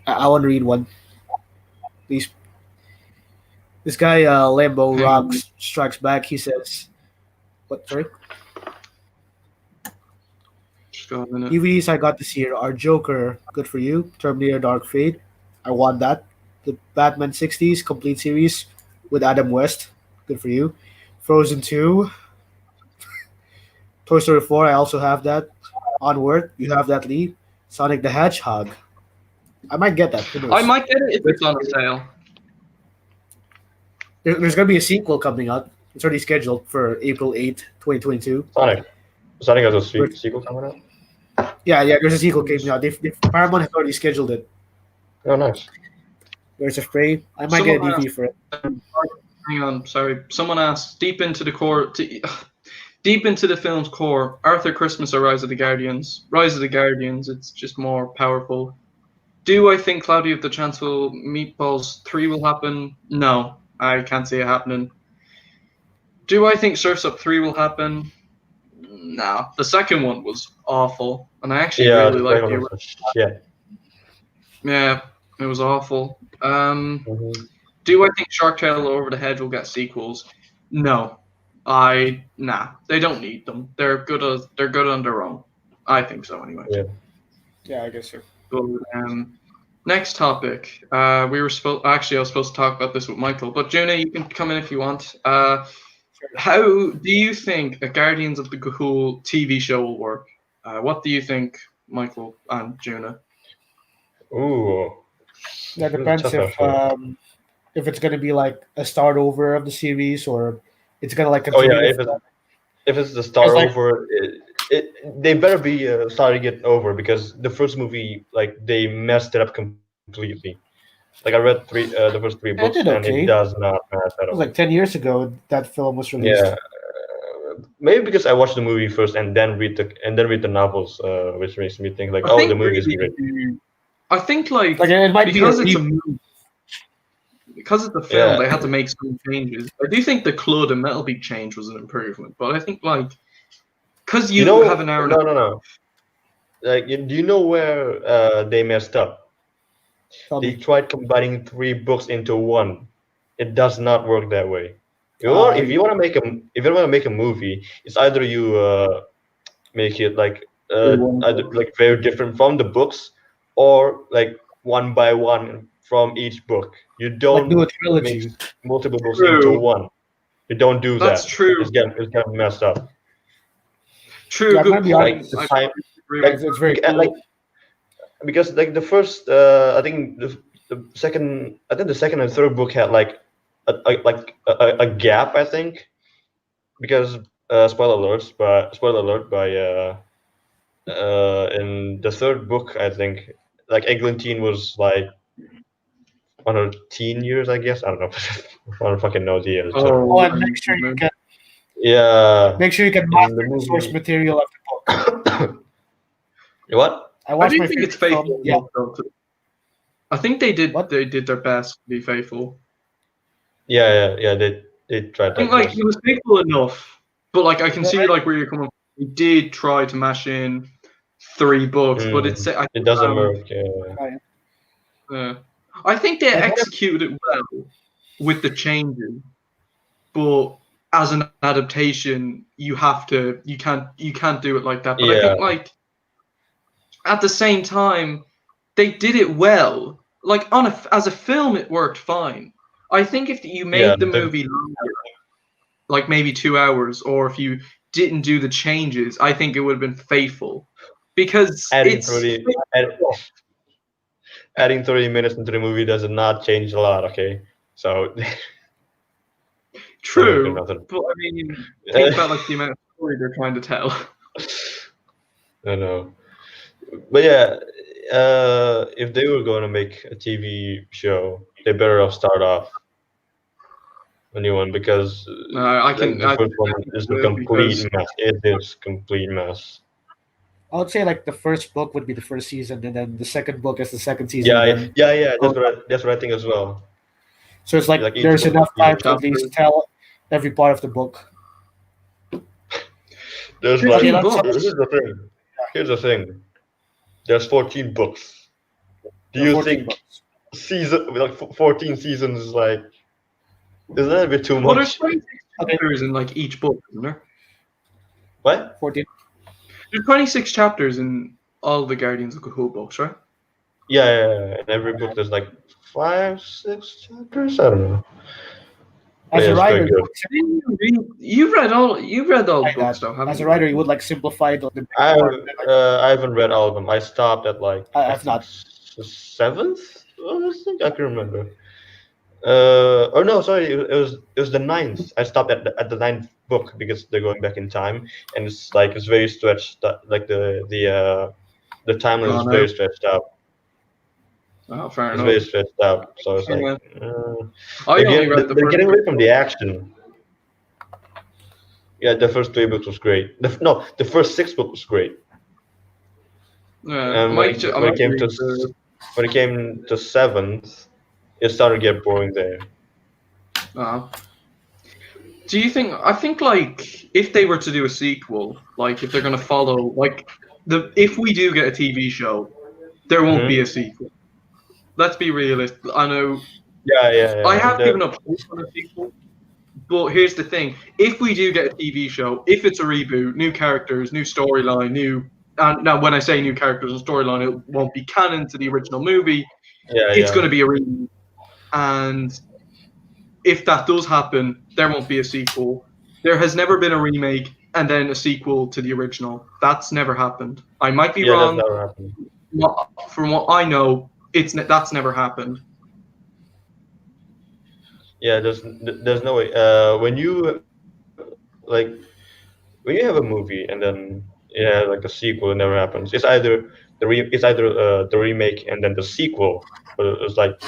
I want to read one. Please. This guy, Lambo Hang Rocks Strikes Back. He says, "What? Sorry." Just go a minute. DVDs I got this year are Joker, good for you. Terminator Dark Fate, I want that. The Batman 60s complete series with Adam West, good for you. Frozen 2, Toy Story 4, I also have that. Onward, you have that, Lee. Sonic the Hedgehog, I might get that. Who knows? I might get it if it's on a sale. There's going to be a sequel coming out. It's already scheduled for April 8th, 2022. Sonic has a sequel coming out. Yeah, there's a sequel coming out. Paramount has already scheduled it. Oh, nice. Birds of Prey, I might get a DVD for it. Hang on, sorry. Someone asked, deep into the film's core, Arthur Christmas or Rise of the Guardians? Rise of the Guardians, it's just more powerful. Do I think Cloudy with the Chancellor Meatballs 3 will happen? No, I can't see it happening. Do I think Surf's Up 3 will happen? No. The second one was awful, and I actually really liked it. Yeah, it was awful. Do I think Shark Tale Over the Hedge will get sequels? No. They don't need them. They're good on their own. I think so anyway. Yeah, I guess so. But, next topic. I was supposed to talk about this with Michael, but Juna, you can come in if you want. How do you think a Guardians of the Gahul TV show will work? What do you think, Michael and Juna? Ooh. That depends if it's gonna be like a start over of the series or it's gonna like continue. If it's the start over, they better be starting it over because the first movie they messed it up completely. I read the first 3 books and it does not match at all. It was 10 years ago that film was released. Yeah, maybe because I watched the movie first and then read the novels, which makes me think the movie is great. I think it might because it's a movie, because it's a film, they had to make some changes. I do think the Clud and Metal Beak change was an improvement, but I think because you have an hour. No. like, do you know where they messed up? Tell They me. tried combining 3 books into one. It does not work that way. If you Yeah. want to make a if you want to make a movie, it's either you make it either like very different from the books, or like one by one from each book. You Like do don't a mix trilogy. multiple books into True. one. You don't do That's that. true. It's getting messed up. True. Yeah, I'm Good gonna be honest. Like point. the I time, agree with like It's very like cool. because like the first, I think the second, I think the second and third book had like a gap. I think because spoiler alert by in the third book, I think like Eglantine was like 110 years, I guess. I don't know. I don't fucking know the years. So Oh, Oh, and yeah, make sure you can in the master the source movie. material of the book. What? I I watched do my think it's favorite film. faithful Yeah. enough, though. I think they did. What? They did their best to be faithful. Yeah. They I tried think that. like Yes. it was faithful enough, but like I can Yeah, see like where you're coming from. They did try to mash in 3 books, but it's I It think doesn't work. Yeah. uh, I think they like what if executed it well with the changes, but as an adaptation, you can't do it like that. But I Yeah. think like at the same time, they did it well. Like as a film, it worked fine. I think if you Yeah. made the movie longer, like maybe 2 hours, or if you didn't do the changes, I think it would have been faithful because Adding it's 30 add, adding 30 minutes into the movie does not change a lot. Okay, so true. nothing. But I mean, think about like the amount of story they're trying to tell. I know, but yeah, if they were going to make a TV show, they better off start off a new one because I like can the I first one is a complete because mess. It is complete mess. I would say like the first book would be the first season, and then the second book is the second season, Yeah, and yeah, then yeah, yeah. That's what I think as well. so it's like Like each there's book enough would time be to at chapter least tell every part of the book. there's Okay, like 15 let's books. here's the thing. Here's the thing. There's 14 books. Do there are you 14 think books. season like 14 seasons is like is that a bit too Well, there's much? 26 Okay, chapters in like each book, isn't there? What? 14. There's 26 chapters in all the Guardians of the Who books, right? Yeah. In every book there's like 5, 6 chapters. I don't know. But As yeah, a it's quite writer, good. You read all the like that. books though, haven't As a you? writer, you would like simplify the big I part. I haven't read all of them. I stopped at like I I've think not. seventh. I think I can remember. Or no, sorry, it was the ninth. I stopped at the ninth book because they're going back in time, and it's very stretched. Like the timeline Oh is no. very stretched out. Oh, fair It's very enough. stretched out. So it's like Yeah. I only read the they're first. getting away from the action. Yeah, the first 3 books was great. The first 6 books was great. I And might. I when might it came to read the. seventh, it started to get boring there. Uh, do you think? I think like if they were to do a sequel, like if they're gonna follow like if we do get a TV show, there won't be a sequel. Let's be realistic. I know Yeah. I have given up hope on a sequel, but here's the thing: if we do get a TV show, if it's a reboot, new characters, new storyline, now when I say new characters and storyline, it won't be canon to the original movie. It's going to be a reboot, and if that does happen, there won't be a sequel. There has never been a remake and then a sequel to the original. That's never happened. I might be Yeah, that's wrong. never happened. From what I know, that's never happened. Yeah, there's no way. When you like when you have a movie and then like a sequel, it never happens. It's either the remake and then the sequel, or it's like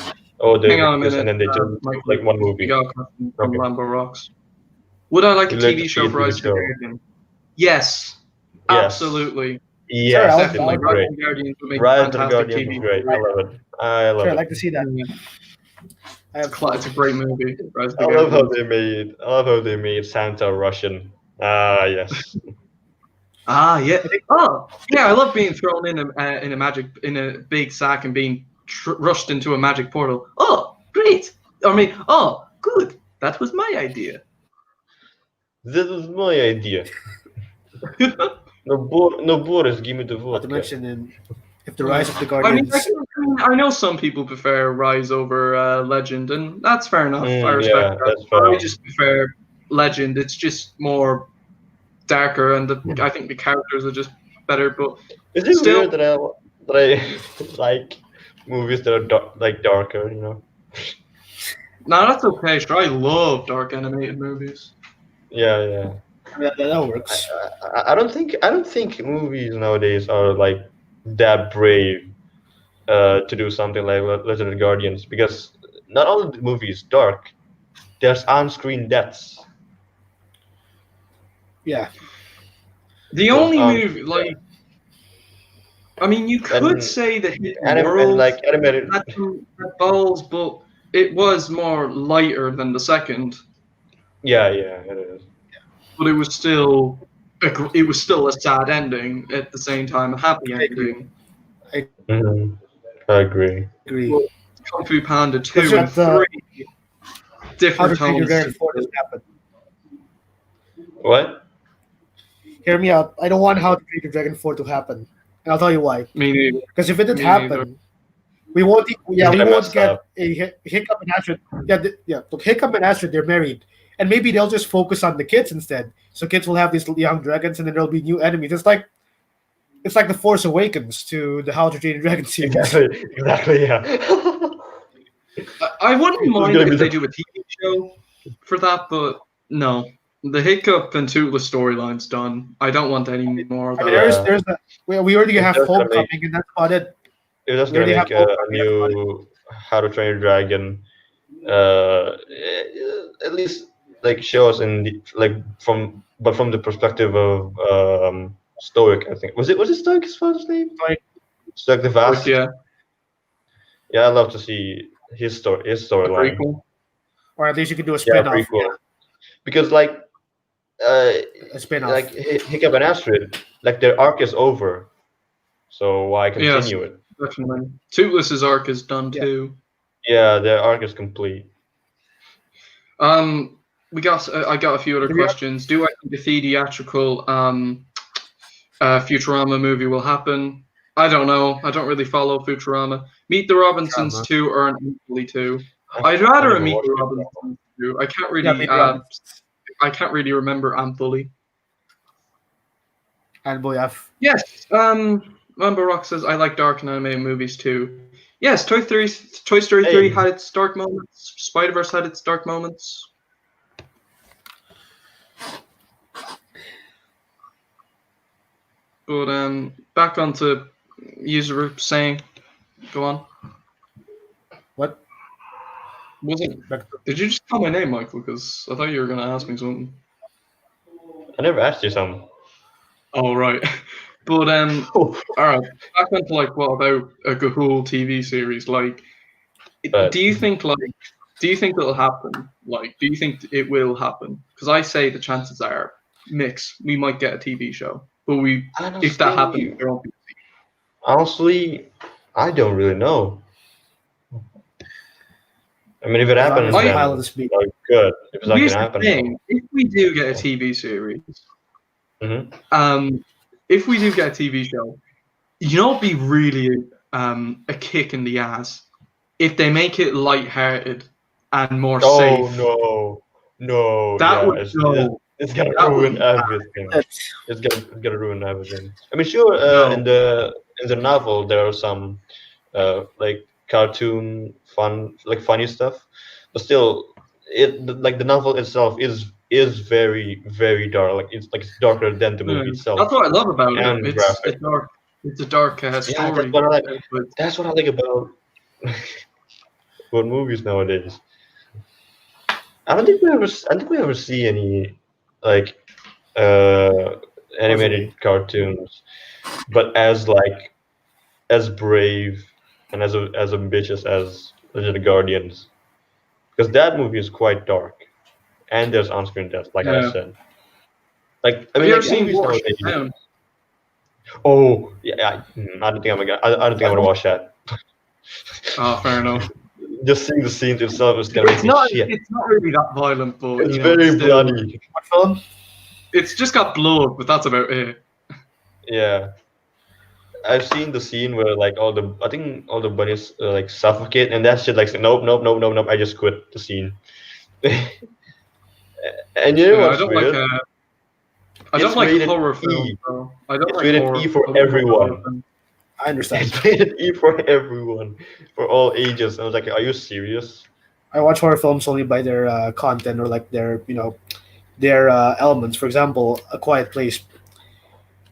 they Hang on a make this and minute, then they do Michael. like one We movie. got a question from Okay, Lambo Rocks. Would I like a you like to TV see show a for TV Rise of the show? Guardian? Yes, Yes, absolutely. Sure, yes, it Definitely. would be Rise great. of the Guardians would make a Rise of the fantastic Guardians is TV great. show. I love it. I love Sure, I'd it. like to see that. I have It's a great movie, Rise of the I love how Guardians. they made. I love how they made Santa Russian. Ah, yes. Ah, yeah. Oh, yeah. I love being thrown in a big sack and being rushed into a magic portal. Oh, great. I mean, oh, good. That was my idea. This is my idea. No, Boris, give me the Not to vodka. mention, if the Rise of the I mean, Guardians, I know some people prefer Rise over Legend, and that's fair enough. I respect Yeah, that. that's fair. I just prefer Legend. It's just more darker, and I think the characters are just better. But Is it still, weird that I like movies that are like darker? You know? no, that's okay. Sure, I love dark animated movies. Yeah. that works. I don't think movies nowadays are like that brave to do something like Legend of the Guardians, because not only the movie is dark, there's on-screen deaths. Yeah, The There's only on- movie, like, I mean, you could And say the Hidden and World like animated. had some balls, but it was more lighter than the second. Yeah, it is. But it was still a sad ending at the same time, a happy I agree. ending. Mhm. I agree. agree. Well, Kung Fu Panda 2 Consider and that, 3 How different to Train Your tones. Dragon 4 doesn't happen. What? Hear me out. I don't want How to Train Your Dragon 4 to happen, and I'll tell you why. Me neither. Because if it did Me happen, we won't. We I won't messed get up. Hiccup and Astrid. Look, Hiccup and Astrid, they're married, and maybe they'll just focus on the kids instead. So kids will have these young dragons, and then there'll be new enemies. It's like the Force Awakens to the How to Train Your Dragon series. Exactly. Yeah. I wouldn't It's mind gonna be if they the- do a TV show for that, but no. The Hiccup and Toothless storyline's done. I don't want any more of I that. mean, there's that. We already have It's just gonna Homecoming, and that's about it. It was We gonna already make have a Homecoming, new How to Train Your Dragon. At least like show us in the, like from the perspective of Stoic. I think was it Stoic his father's name? Stoic the Vast. Yeah, Yeah, I'd love to see his a storyline. prequel. Or at least you could do a Yeah, spin-off. prequel. Because like A spin-off. like Hiccup and Astrid, like their arc is over, so why continue it? Definitely. Toothless's arc is done Yeah. too. Yeah, their arc is complete. I got a few other Do we have- questions. Do I think the theatrical Futurama movie will happen? I don't know. I don't really follow Futurama. Meet the Robinsons Futurama. 2 or an Equally 2. I'd rather a never Meet watched the it. Robinsons 2. I can't Yeah, really Meet the Robinsons. I can't really remember Fully. And Boyaf. Yes. Mamba Rock says I like dark and animated movies too. Yes, Toy Story 3 Hey. had its dark moments. Spider-Verse had its dark moments. But back onto user saying, go on. What? Wasn't? Back to- Did you just call my name, Michael? Because I thought you were gonna ask me something. I never asked you something. Oh right. But all right. Back onto like what about a Gahul TV series? Like, But- do you think it'll happen? Like, do you think it will happen? Because I say the chances are mixed. We might get a TV show, but if that happens, there won't be. Honestly, I don't really know. I mean, if it happens, Honestly, then pilot is big. like, good. If it's not Here's gonna the happen, thing: if we do get a TV series, Mhm. if we do get a TV show, it'd be really a kick in the ass if they make it lighthearted and more Oh safe. no! That yeah, would go. it's gonna that would ruin be everything. That's- It's gonna ruin everything. I mean, sure. No. In the novel, there are some like cartoon funny stuff, but still, the novel itself is very very dark. It's darker than the movie itself. That's what I love about And it. graphic. It's a dark Yeah, story. that's what I like. But That's what I like about movies nowadays. I don't think we ever see any like animated cartoons, but as brave and as ambitious as Legend of the Guardians, because that movie is quite dark, and there's on-screen death, like I Yeah. said. Like I have mean, you like ever seen movies Watership nowadays. Down? Oh, yeah. I don't think I don't think I'm gonna watch that. Oh, fair enough. Just seeing the scene itself is gonna make It's me not. shit. It's not really that violent, but It's you know, very it's still. bloody. What film? It's just got blood, but that's about it. Yeah. I've seen the scene where like I think all the bunnies like suffocate, and that shit like nope, nope, nope, nope, nope. I just quit the scene. And you know Yeah, what's weird? I don't It's like rated horror E. films. Though. I don't It's like rated horror. E for I don't like horror everyone. films. I understand. It's rated E for everyone, for all ages. I was like, are you serious? I watch horror films only by their content or like their their elements. For example, A Quiet Place.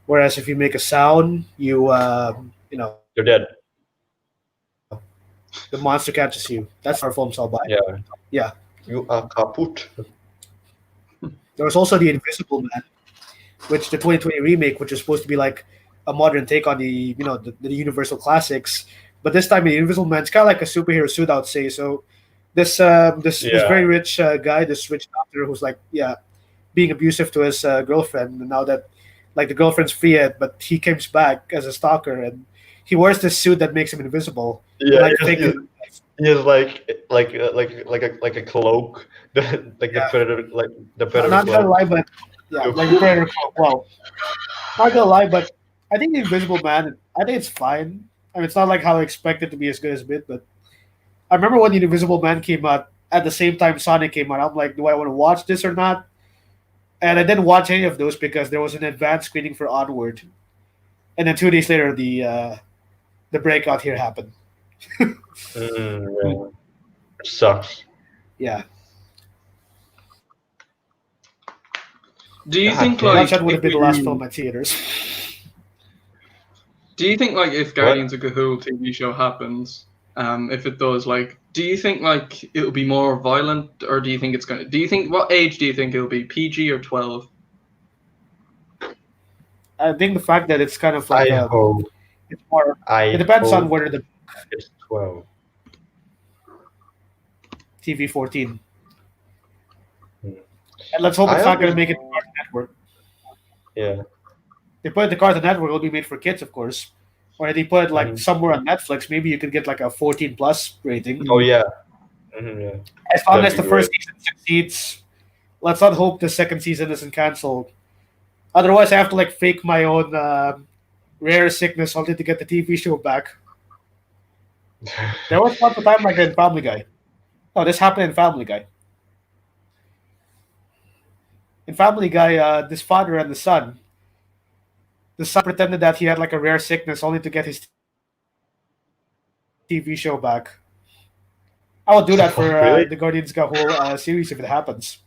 Whereas if you make a sound, You're dead. the monster catches you. That's horror films I'll buy. Yeah. Yeah. You are kaput. There was also The Invisible Man, which the 2020 remake, which is supposed to be like a modern take on the Universal classics. But this time, the Invisible Man's kind of like a superhero suit, I would say. So this Yeah. very rich guy, this rich doctor who's like being abusive to his girlfriend, and now that like the girlfriend's free, but he comes back as a stalker, and he wears this suit that makes him invisible. Yeah. And I He think has, he has like a cloak, like the Yeah. predator, like the predator not gonna cloak. lie, but yeah, like a predator. Well, not gonna lie, but I think the Invisible Man, I think it's fine. I mean, it's not like how I expect it to be as good as Bit, but I remember when the Invisible Man came out at the same time Sonic came out. I'm like, do I want to watch this or not? And I didn't watch any of those because there was an advanced screening for Onward, and then 2 days later the breakout here happened. Yeah. Sucks. Yeah, Do you God think damn. like that would have been the if last you- film at theaters. Do you think like if Guardians of Gahul TV show happens, if it does, like, do you think like it'll be more violent, or do you think it's gonna? Do you think what age do you think it'll be, PG or 12? I think the fact that it's kind of like I hope. it's more. I It depends on hope whether the it's 12. TV 14. Hmm. And let's hope I it's not hope going to it's- make it to Cartoon Network. Yeah. They put it to Cartoon Network, it'll be made for kids, of course. Or they put it like Mhm. somewhere on Netflix, maybe you could get like a 14 plus rating. Oh yeah. Yeah. As long That'd as be the first season succeeds, let's not hope the second season isn't canceled. Otherwise, I have to like fake my own rare sickness only to get the TV show back. There was once a time like in Family Guy. No, this happened in Family Guy. In Family Guy, this father and the son pretended that he had like a rare sickness only to get his TV show back. I will do that for Really? the Guardians of the whole series if it happens.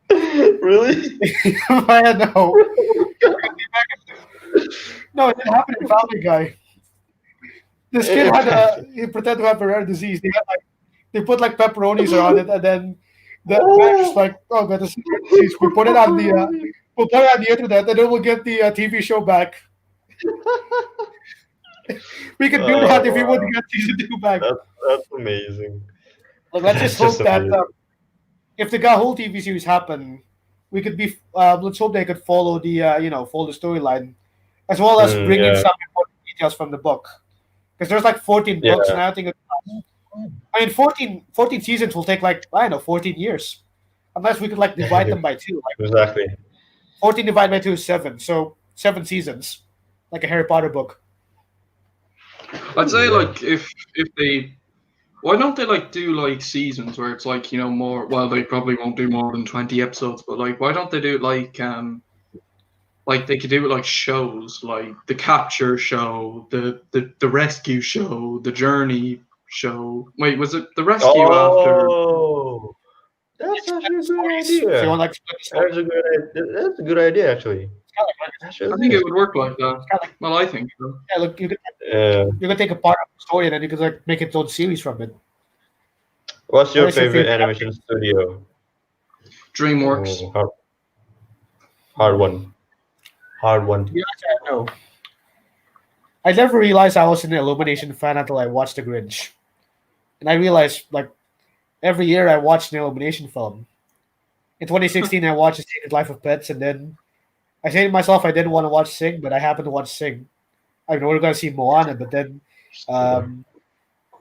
Really? I know. No, it didn't happen in Family Guy. This kid he pretended to have a rare disease. They put like pepperonis around it, and then the man's like, "Oh, got this rare disease. We put it on we'll put it on the internet, and then we'll get the TV show back." We could do that if we would get season 2 back. That's amazing. Like, let's just That's hope just that amazing. if the whole TV series happen, we could be. Let's hope they could follow the follow the storyline, as well as bring in Yeah. some important details from the book. Because there's like 14 Yeah. books, and I think. I mean, 14 seasons will take like, I don't know, 14 years, unless we could like divide them by 2. Like Exactly. 14 divided by 2 is 7, so 7 seasons, like a Harry Potter book. I'd say Yeah. like if they, why don't they like do like seasons where it's like, you know, more, well, they probably won't do more than 20 episodes, but like why don't they do like they could do it like shows, like the capture show, the rescue show, the journey show. Wait, was it the rescue after? Oh, that's actually a good So you idea. want like split the story? That's a good idea, actually. I think it would work like that. Kinda like, Well, I think so. yeah, look, you could take a part of the story and then you could like make its own series from it. What's your What is your favorite favorite animation studio? DreamWorks. Oh, hard one. Hard one. Yeah, I know. I never realized I was an Illumination fan until I watched The Grinch, and I realized like every year I watched an Illumination film. In 2016, I watched The Secret Life of Pets, and then I say to myself, I didn't want to watch Sing, but I happened to watch Sing. I know we're gonna see Moana, but then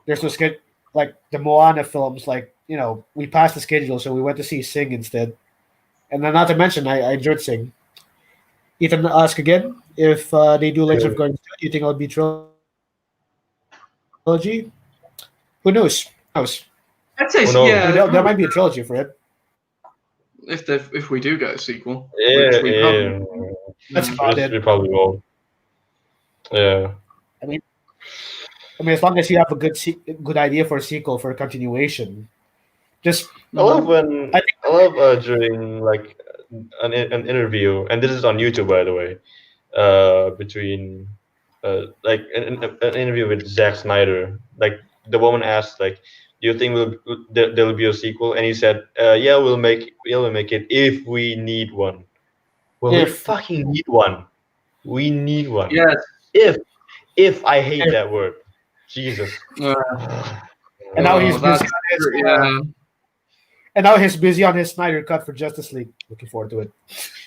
there's no schedule. Like the Moana films, like we passed the schedule, so we went to see Sing instead. And then, not to mention, I enjoyed Sing. Ethan, ask again if they do Legends of Guardians 2, do you think it'll be trilogy? Who knows? I'd say Who knows? yeah. There might be a trilogy for it. If we do get a sequel, Yeah, which we yeah. That's about it. We probably won't. Yeah. I mean, as long as you have a good idea for a sequel for a continuation, just I love when I I love during like an interview, and this is on YouTube by the way, between like an interview with Zack Snyder. Like the woman asked, like, "Do you think there'll be a sequel?" And he said, "Yeah, we'll make it if we need one." Well, we If- fucking need one. We need one. yes. If I hate If- that word, Jesus. And now he's Oh, busy that's on his, yeah. and now he's busy on his Snyder cut for Justice League. Looking forward to it.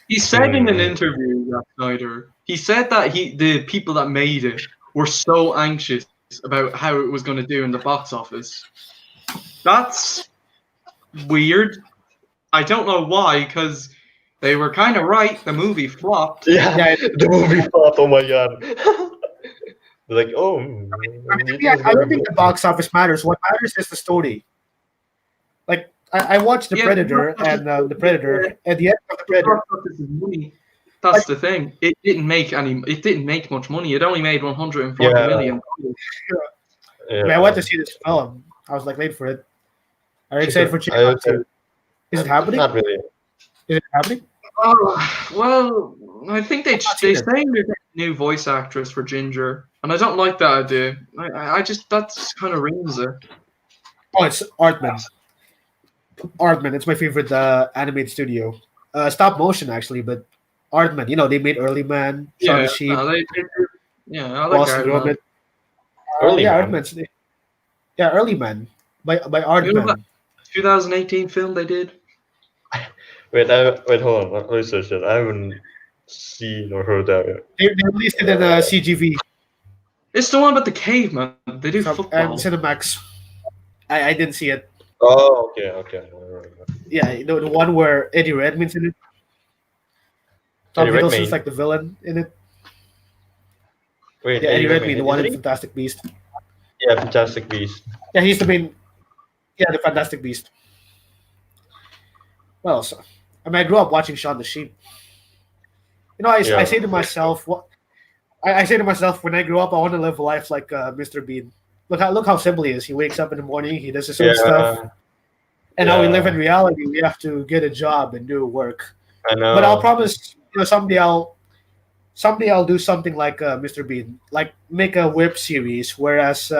He said in an interview, Zack Snyder, he said that the people that made it were so anxious about how it was going to do in the box office. That's weird. I don't know why, because they were kind of right. The movie flopped. Yeah, the movie flopped. Oh my god. Like, oh. I don't think the box office matters. What matters is the story. Like I watched The Yeah, Predator and The Predator. At the end of The Predator, Money. That's the thing. It didn't make much money. It only made 140 Yeah. million. Yeah. I mean, I went to see this film. I was like late for it. Are you excited for Chicken Run 2? Is it happening? Not really. Is it happening? Oh, well, I think they seen it. say they're getting a new voice actress for Ginger, and I don't like that idea. I just that's kind of ruins it. Oh, it's Artman. Artman. It's my favorite animated studio. Stop motion actually, but Artman. They made Early Man, Shaun the Sheep, no, I like Boston Iron Man. Gromit. Early yeah, Man. Artman. Yeah, Early Man by You know Artman. that 2018 film they did. Wait, hold on. Let me search it. I haven't seen or heard that yet. They released it in CGV It's the one about the caveman. They do and football. Cinemax. I didn't see it. Oh, okay. Yeah, the one where Eddie Redmayne's in it. Tom Eddie Hiddleston's Redmayne? like the villain in it. Wait, Yeah, Eddie Redmayne, the one isn't in he? Fantastic Beast. Yeah, Fantastic Beast. Yeah, he's the main. Yeah, the Fantastic Beast. Well, so, I mean, I grew up watching Shaun the Sheep. I Yeah. say to myself, I say to myself, when I grow up, I want to live a life like Mr. Bean. Look how simple he is. He wakes up in the morning, he does his own stuff, and now we live in reality. We have to get a job and do work. I know. But I'll promise, someday I'll do something like Mr. Bean, like make a web series. Whereas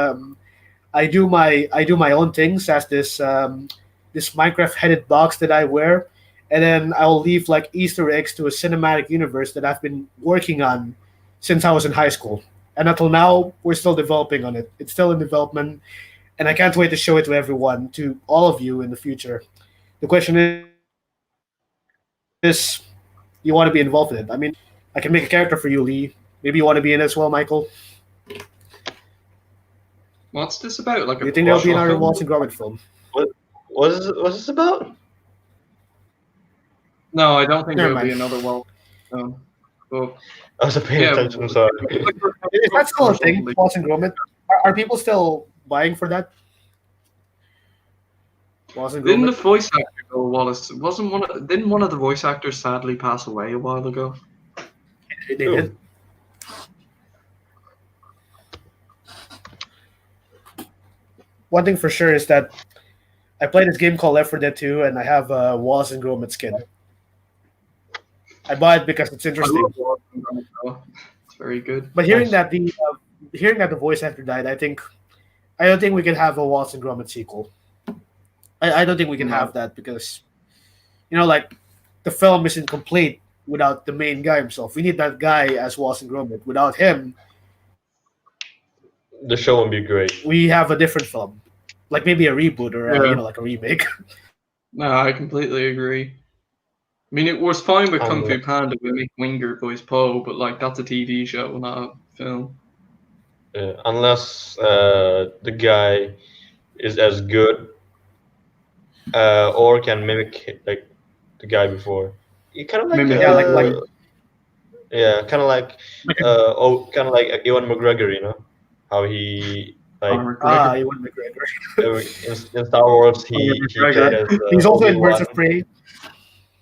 I do my own things as this Minecraft headed box that I wear, and then I'll leave like Easter eggs to a cinematic universe that I've been working on since I was in high school. And until now, we're still developing on it. It's still in development, and I can't wait to show it to everyone, to all of you in the future. The question is, you want to be involved in it? I mean, I can make a character for you, Lee. Maybe you want to be in it as well, Michael. What's this about? Like Do a you think there'll be promotional another film? Waltz and Gromit film? What's this about? No, I don't think Never there'll be mind. another Walt. Well, I wasn't paying Yeah, attention. I'm sorry. Is that still a thing, Waltz and Gromit? Are people still buying for that? Waltz and didn't the Gromit? voice actor go Wallace? Didn't one of the voice actors sadly pass away a while ago? They did. One thing for sure is that I played this game called Left 4 Dead 2, and I have a Wallace and Gromit skin. I bought it because it's I interesting. love Wallace and Gromit, though. It's very good. But hearing that the voice actor died, I don't think we can have a Wallace and Gromit sequel. I don't think we can No. have that because, like the film isn't complete without the main guy himself. We need that guy as Wallace and Gromit. Without him, The show would be great. we have a different film, like maybe a reboot or Yeah. like a remake. No, I completely agree. I mean, it was fine with Kung Fu Unless, Panda with Mick Winger voice Po, but like that's a TV show, not a film. unless the guy is as good or can mimic like the guy before. You kind of like Mimic Yeah, his voice. kind of like like kind of like Ewan McGregor, how he like Conor McGregor. Ewan McGregor. in Star Wars Conor he played McGregor. as He's also in Birds Obi-Wan, of Prey. He's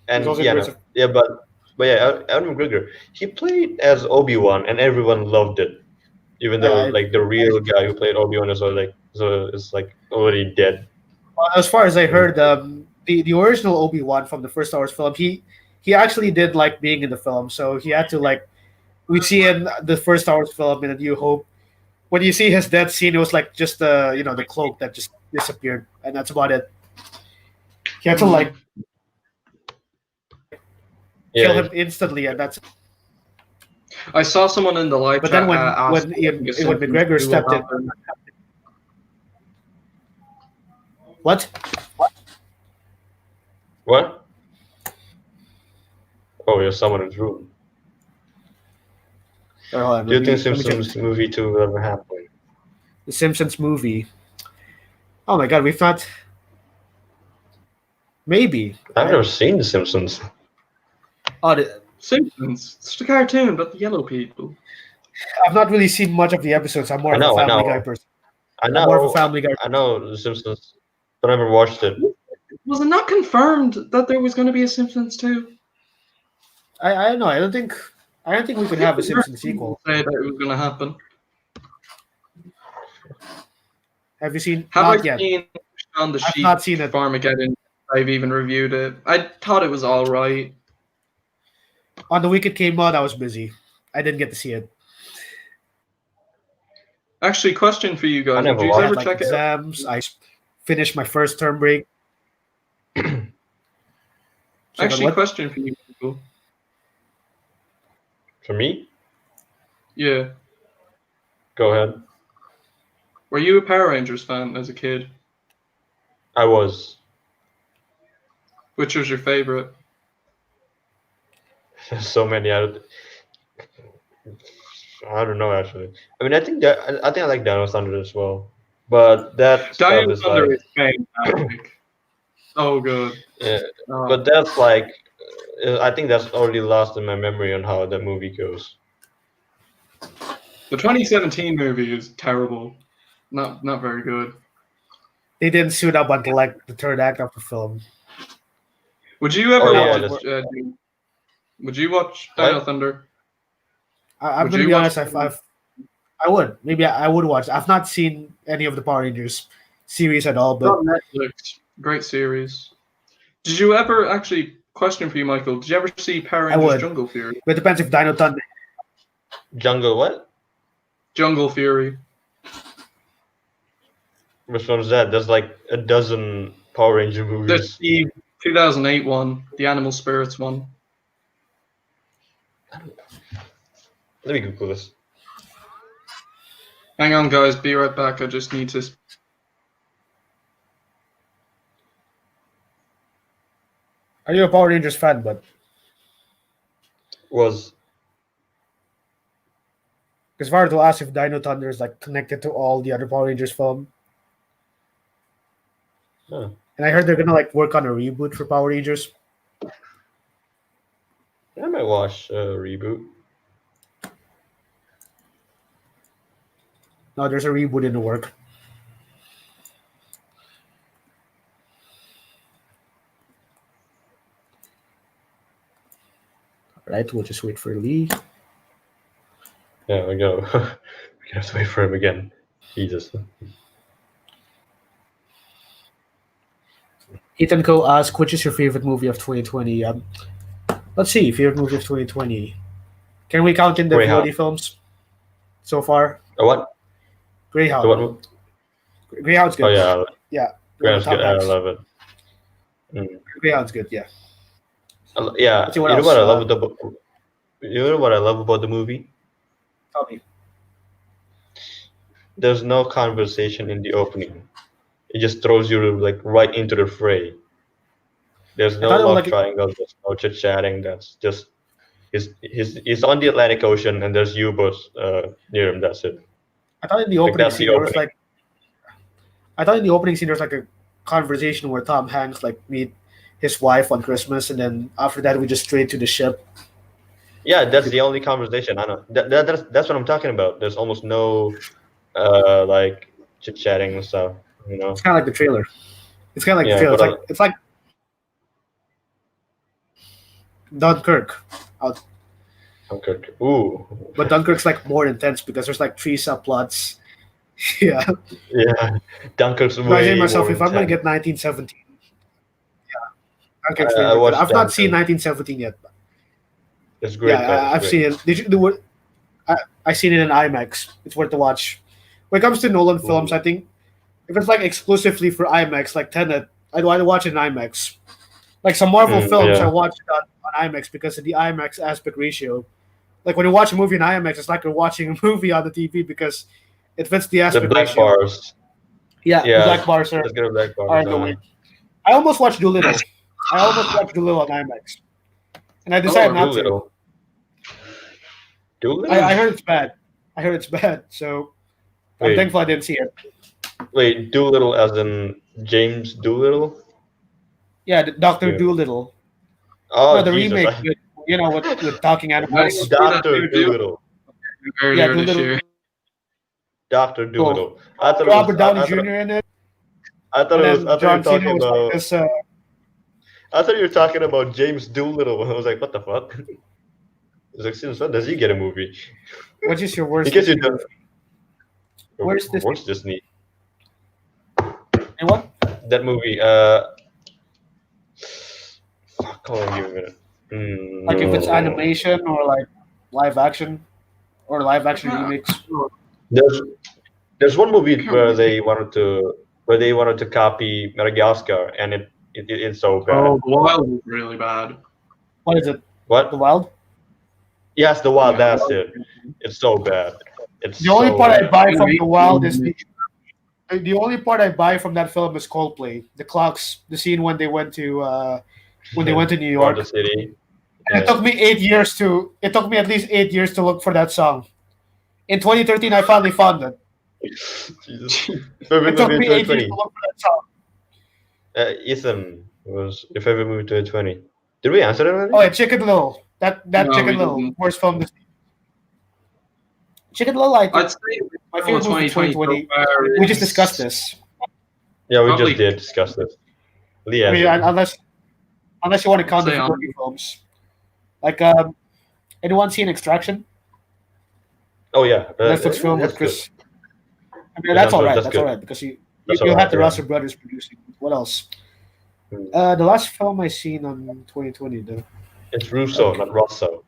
and also in Birds of but yeah, Ewan McGregor he played as Obi-Wan and everyone loved it, even though Uh, like the real guy who played Obi-Wan is like already dead. as far as I Mm. heard, the original Obi-Wan from the first Star Wars film, he actually did like being in the film, so he had to like we see in the first Star Wars film in A New Hope. When you see his death scene, it was like just the cloak that just disappeared, and that's about it. He had to like kill Yeah, him instantly, and that's. I saw someone in the live But chat then when ask when if Ian, the Ewan Simpsons McGregor 2 will stepped in, happen. what? what? Oh, there's someone in the room. Or hold on, Do you think let me check. Simpsons movie 2 will ever happen? The Simpsons movie. Oh my God, we've not. Maybe. I've never seen The Simpsons. Oh, Simpsons. It's the cartoon about the yellow people. I've not really seen much of the episodes. I'm more I know, of a I Family know. Guy person. I I'm more of a know, Family Guy. I know The Simpsons, but I never watched it. Was it not confirmed that there was going to be a Simpsons 2? I don't know. I don't think we could have a Simpsons sequel. Say that it was going to happen. Have you seen? Have Not I yet. seen on the I've sheet not seen it. Farmageddon? I've even reviewed it. I thought it was all right. On the week it came out, I was busy. I didn't get to see it. Actually, question for you I guys: never Would you watched I ever had like check it out? exams. I finished my first term break. Check out Actually, what? question for you people. For me, Yeah, go ahead. were you a Power Rangers fan as a kid? I was. Which was your favorite? So many. I don't know actually. I mean, I think I like Dino Thunder as well, but that stuff Dino is Thunder like, is fantastic. So good. yeah, Oh. but that's like, I think that's already lost in my memory on how that movie goes. The 2017 movie is terrible. Not very good. They didn't suit up until like the third act of the film. Would you ever Oh, yeah, watch that's- it? Would you watch Dino What? Thunder? I'm Would gonna you be watch honest. I would maybe I would watch. I've not seen any of the Power Rangers series at all, It's but on Netflix. Great series. Did you ever actually question for you, Michael? Did you ever see Power I Rangers would. Jungle Fury? it depends if Dino Thunder. Jungle what? Jungle Fury. Which one's that? There's like a dozen Power Ranger There's movies. the 2008 one, the Animal Spirits one. Let me Google this. Hang on, guys. Be right back. I just need to. Are you a Power Rangers fan? But Was because if I were to ask if Dino Thunder is like connected to all the other Power Rangers film, Huh. and I heard they're gonna like work on a reboot for Power Rangers. I might watch a reboot. No, there's a reboot in the work. All right, we'll just wait for Lee. Yeah, we go. We have to wait for him again. Jesus. Ethan Co asked, which is your favorite movie of 2020? Let's see, favorite movie of 2020. Can we count in the Greyhound. VOD films so far? What? Greyhound. The what? Greyhound's good. Oh yeah, Yeah. Greyhound's Top good. I Hats. love it. Mm. Greyhound's good, yeah. Yeah, Let's see you what know else. what I love about the movie? Tell me. There's no conversation in the opening. It just throws you like right into the fray. There's I no thought it was love like triangle. There's no chit chatting. That's just he's on the Atlantic Ocean and there's U-boats near him. That's it. I thought in the Like opening that's scene the there was opening. like I thought in the opening scene there was like a conversation where Tom Hanks like meet his wife on Christmas, and then after that we just straight to the ship. Yeah, that's the only conversation. I know. That's what I'm talking about. There's almost no like chit chatting and stuff. You know. It's kind of like the trailer. It's kind of like the Yeah, trailer. but It's like Dunkirk, out, okay. Ooh. but Dunkirk's like more intense because there's like three subplots. Yeah. Yeah, Dunkirk's So I say to way myself, more if I'm gonna intense. get 1917, Dunkirk's way I more intense. watched I've not seen Dunkirk. 1917 yet. It's Yeah, great, man. It's I've great. seen it. Did you, I seen it in IMAX. It's worth to watch. When it comes to Nolan films, Ooh. I think if it's like exclusively for IMAX, like Tenet, I'd want to watch it in IMAX. Like some Marvel films, I Yeah, watch it on IMAX because of the IMAX aspect ratio. Like when you watch a movie in IMAX, it's like you're watching a movie on the TV because it fits the the aspect black ratio. bars. Yeah, the Yeah, black bars let's get a black are bars. in the way. I almost watched Doolittle. I almost watched Doolittle on IMAX, and I decided Oh, not to. Doolittle. I Doolittle. heard it's bad. I heard it's bad, so I'm Wait, thankful I didn't see it. wait. Doolittle, as in James Doolittle. Yeah, Doctor Yeah. Doolittle. No, Oh the Jesus! remake with with talking I didn't animals. see that Doctor new Doolittle. Yeah, earlier this Doolittle. year. Doctor Doolittle. I thought it was. Robert Downey Jr. in it, I thought and it was. then I thought you were John Cena talking was like about. this. I thought you were talking about James Doolittle. I was like, what the fuck? I was like, since when does he get a movie? What is your worst Because you Disney don't. movie? Where's this? Where's Disney? And what? That movie. Fuck, hold on, give me a minute. Like if it's No. animation or like live action or live action Yeah. remakes. There's there's one movie where they wanted to copy Madagascar, and it's so bad. Oh, The Wild was really bad. What is it? What? The Wild? Yes, The Wild. Yeah, That's it. It's so bad. It's The only so part I bad. buy from The Wild is the only part I buy from that film is Coldplay. The clocks, the scene when they went to New York. Garden City. And it took me 8 years to. It took me at least 8 years to look for that song. In 2013, I finally found it. Jesus. It took me 8 years 2020. to look for that song. Ethan was your favorite movie 2020. Did we answer that already? Oh, yeah, Chicken Little. That No, we Chicken Little, didn't. worst film this year. Chicken Little, I think I'd say my favorite movie of 2020. so far We just is- discussed this. Yeah, we Probably- just did discuss this. I Leah. mean, unless you want to count the Say on. February films, like anyone seen Extraction? Oh yeah, Netflix film that's with Chris. I mean, Yeah, that's all right. that's That's good. all right because That's you all had right, the yeah. Russell brothers producing. What else? Hmm. The last film I seen on 2020 though, good. It's Russo, Okay. not Rosso.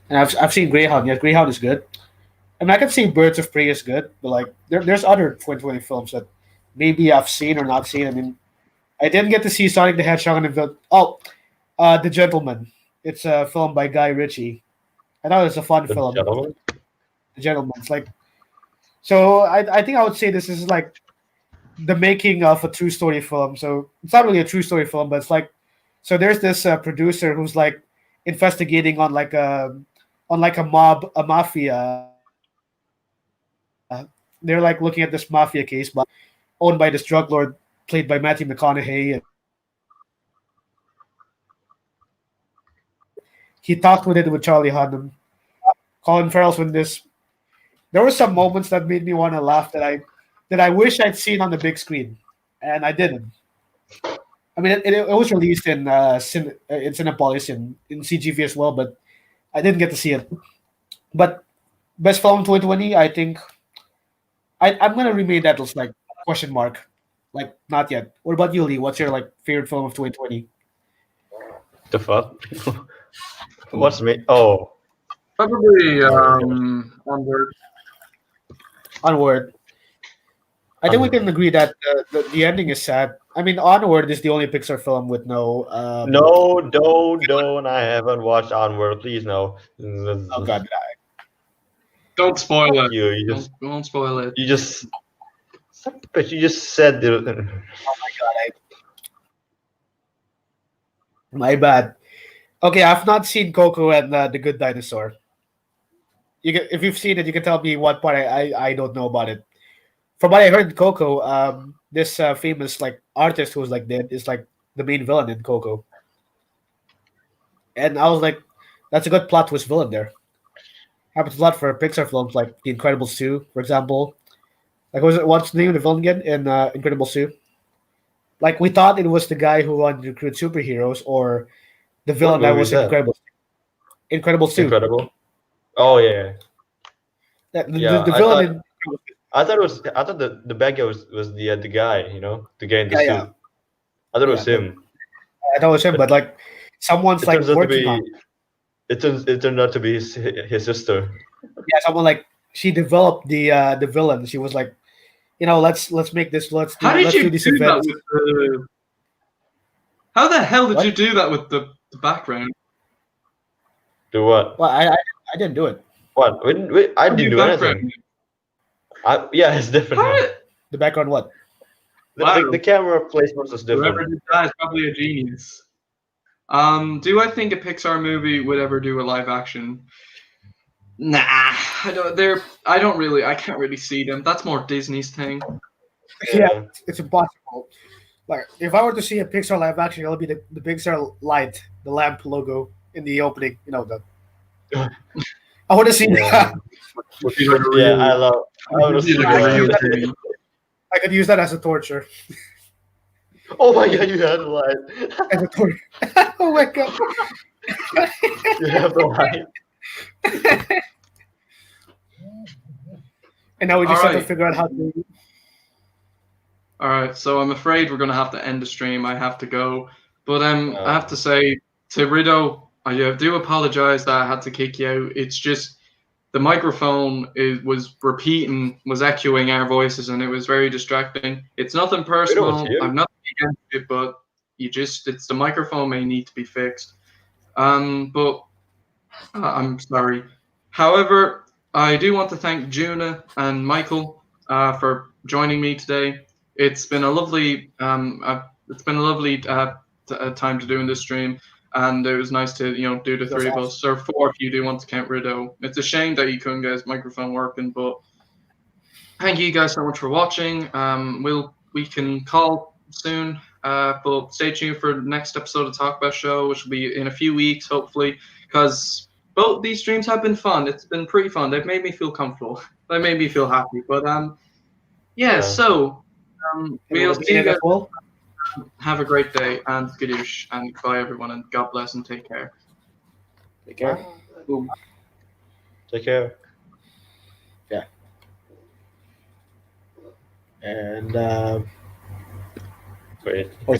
and I've seen Greyhound. Yes, Greyhound is good. I mean, I can see Birds of Prey is good, but like there's other 2020 films that maybe I've seen or not seen. I mean, I didn't get to see Sonic the Hedgehog and The Gentleman. It's a film by Guy Ritchie. I thought it was a fun The film. gentleman. The Gentleman. It's like, so I think I would say this is like the making of a true story film. So it's not really a true story film, but it's like, so there's this producer who's like investigating on like a mafia. They're like looking at this mafia case, but owned by this drug lord played by Matthew McConaughey. And he talked with it with Charlie Hunnam. Colin Farrell's in this. There were some moments that made me want to laugh that I wish I'd seen on the big screen, and I didn't. I mean, it was released in Cinepolis in CGV as well, but I didn't get to see it. But best film 2020, I think I'm gonna remain that as like question mark, like not yet. What about you, Lee? What's your like favorite film of 2020? The fuck? What's me? Oh, Probably Onward. Onward. I think we can agree that the ending is sad. I mean, Onward is the only Pixar film with no. no, don't. I haven't watched Onward. Please no. Oh God. Don't spoil it. You just Don't spoil it. you just. But you just said the. Oh my God. My bad. Okay, I've not seen Coco and The Good Dinosaur. If you've seen it, you can tell me what part I don't know about it. From what I heard in Coco, this famous like artist who's like dead is like the main villain in Coco, and I was like, that's a good plot twist villain there. Happens a lot for Pixar films like The Incredible Sue, for example. Like, what's the name of the villain again in Incredible Sue? Like, we thought it was the guy who wanted to recruit superheroes, or the What villain that movie is was in that? Incredible Sue. Incredible. Oh yeah, yeah. The villain in I thought the bad guy was the guy, the guy in the yeah, yeah, suit. I thought it yeah. was him. I know it's him, But but like someone's it like turns out to working on be it turned out to be his sister. yeah, someone like she developed the villain. She was like, let's make this, How did let's do you these do that events. with the? How the hell did What? you do that with the background? Do what? Well, I didn't do it. What? I How didn't do do background? anything. Yeah, it's different How now. did, The background what? The, wow, the camera placement is whoever different. did that is probably a genius. Do I think a Pixar movie would ever do a live action? Nah, I don't. I can't really see them. That's more Disney's thing. Yeah, Yeah. it's impossible. Like if I were to see a Pixar live action, it'll be the Pixar light, the lamp logo in the opening. I want to see Yeah. that. Would be like a Yeah, real. I want to Would be see like a real that. thing. I could use that as a torture. Oh my god, you had the light. As a torture. Oh my god. You have the light. And now we just have to Alright. figure out how to. All right, so I'm afraid we're gonna have to end the stream. I have to go, but I have to Oh. say to Rido, I do apologize that I had to kick you out. It's just the microphone was echoing our voices, and it was very distracting. It's nothing It was personal. you. I'm not against it, but it's the microphone may need to be fixed. But I'm sorry. However, I do want to thank Juna and Michael for joining me today. It's been a lovely time to doing this stream, and it was nice to do the That's three of awesome. us or four if you do want to count Rido. It's a shame that you couldn't get his microphone working, but thank you guys so much for watching. We can call soon, but stay tuned for the next episode of Talk About Show, which will be in a few weeks, hopefully, because both these streams have been fun. It's been pretty fun. They've made me feel comfortable. They made me feel happy. But yeah. Yeah. So we'll see you guys. as well. Have a great day and skadoosh and goodbye everyone and God bless and take care. Take care. Boom. Take care. And Wait. oh, sorry.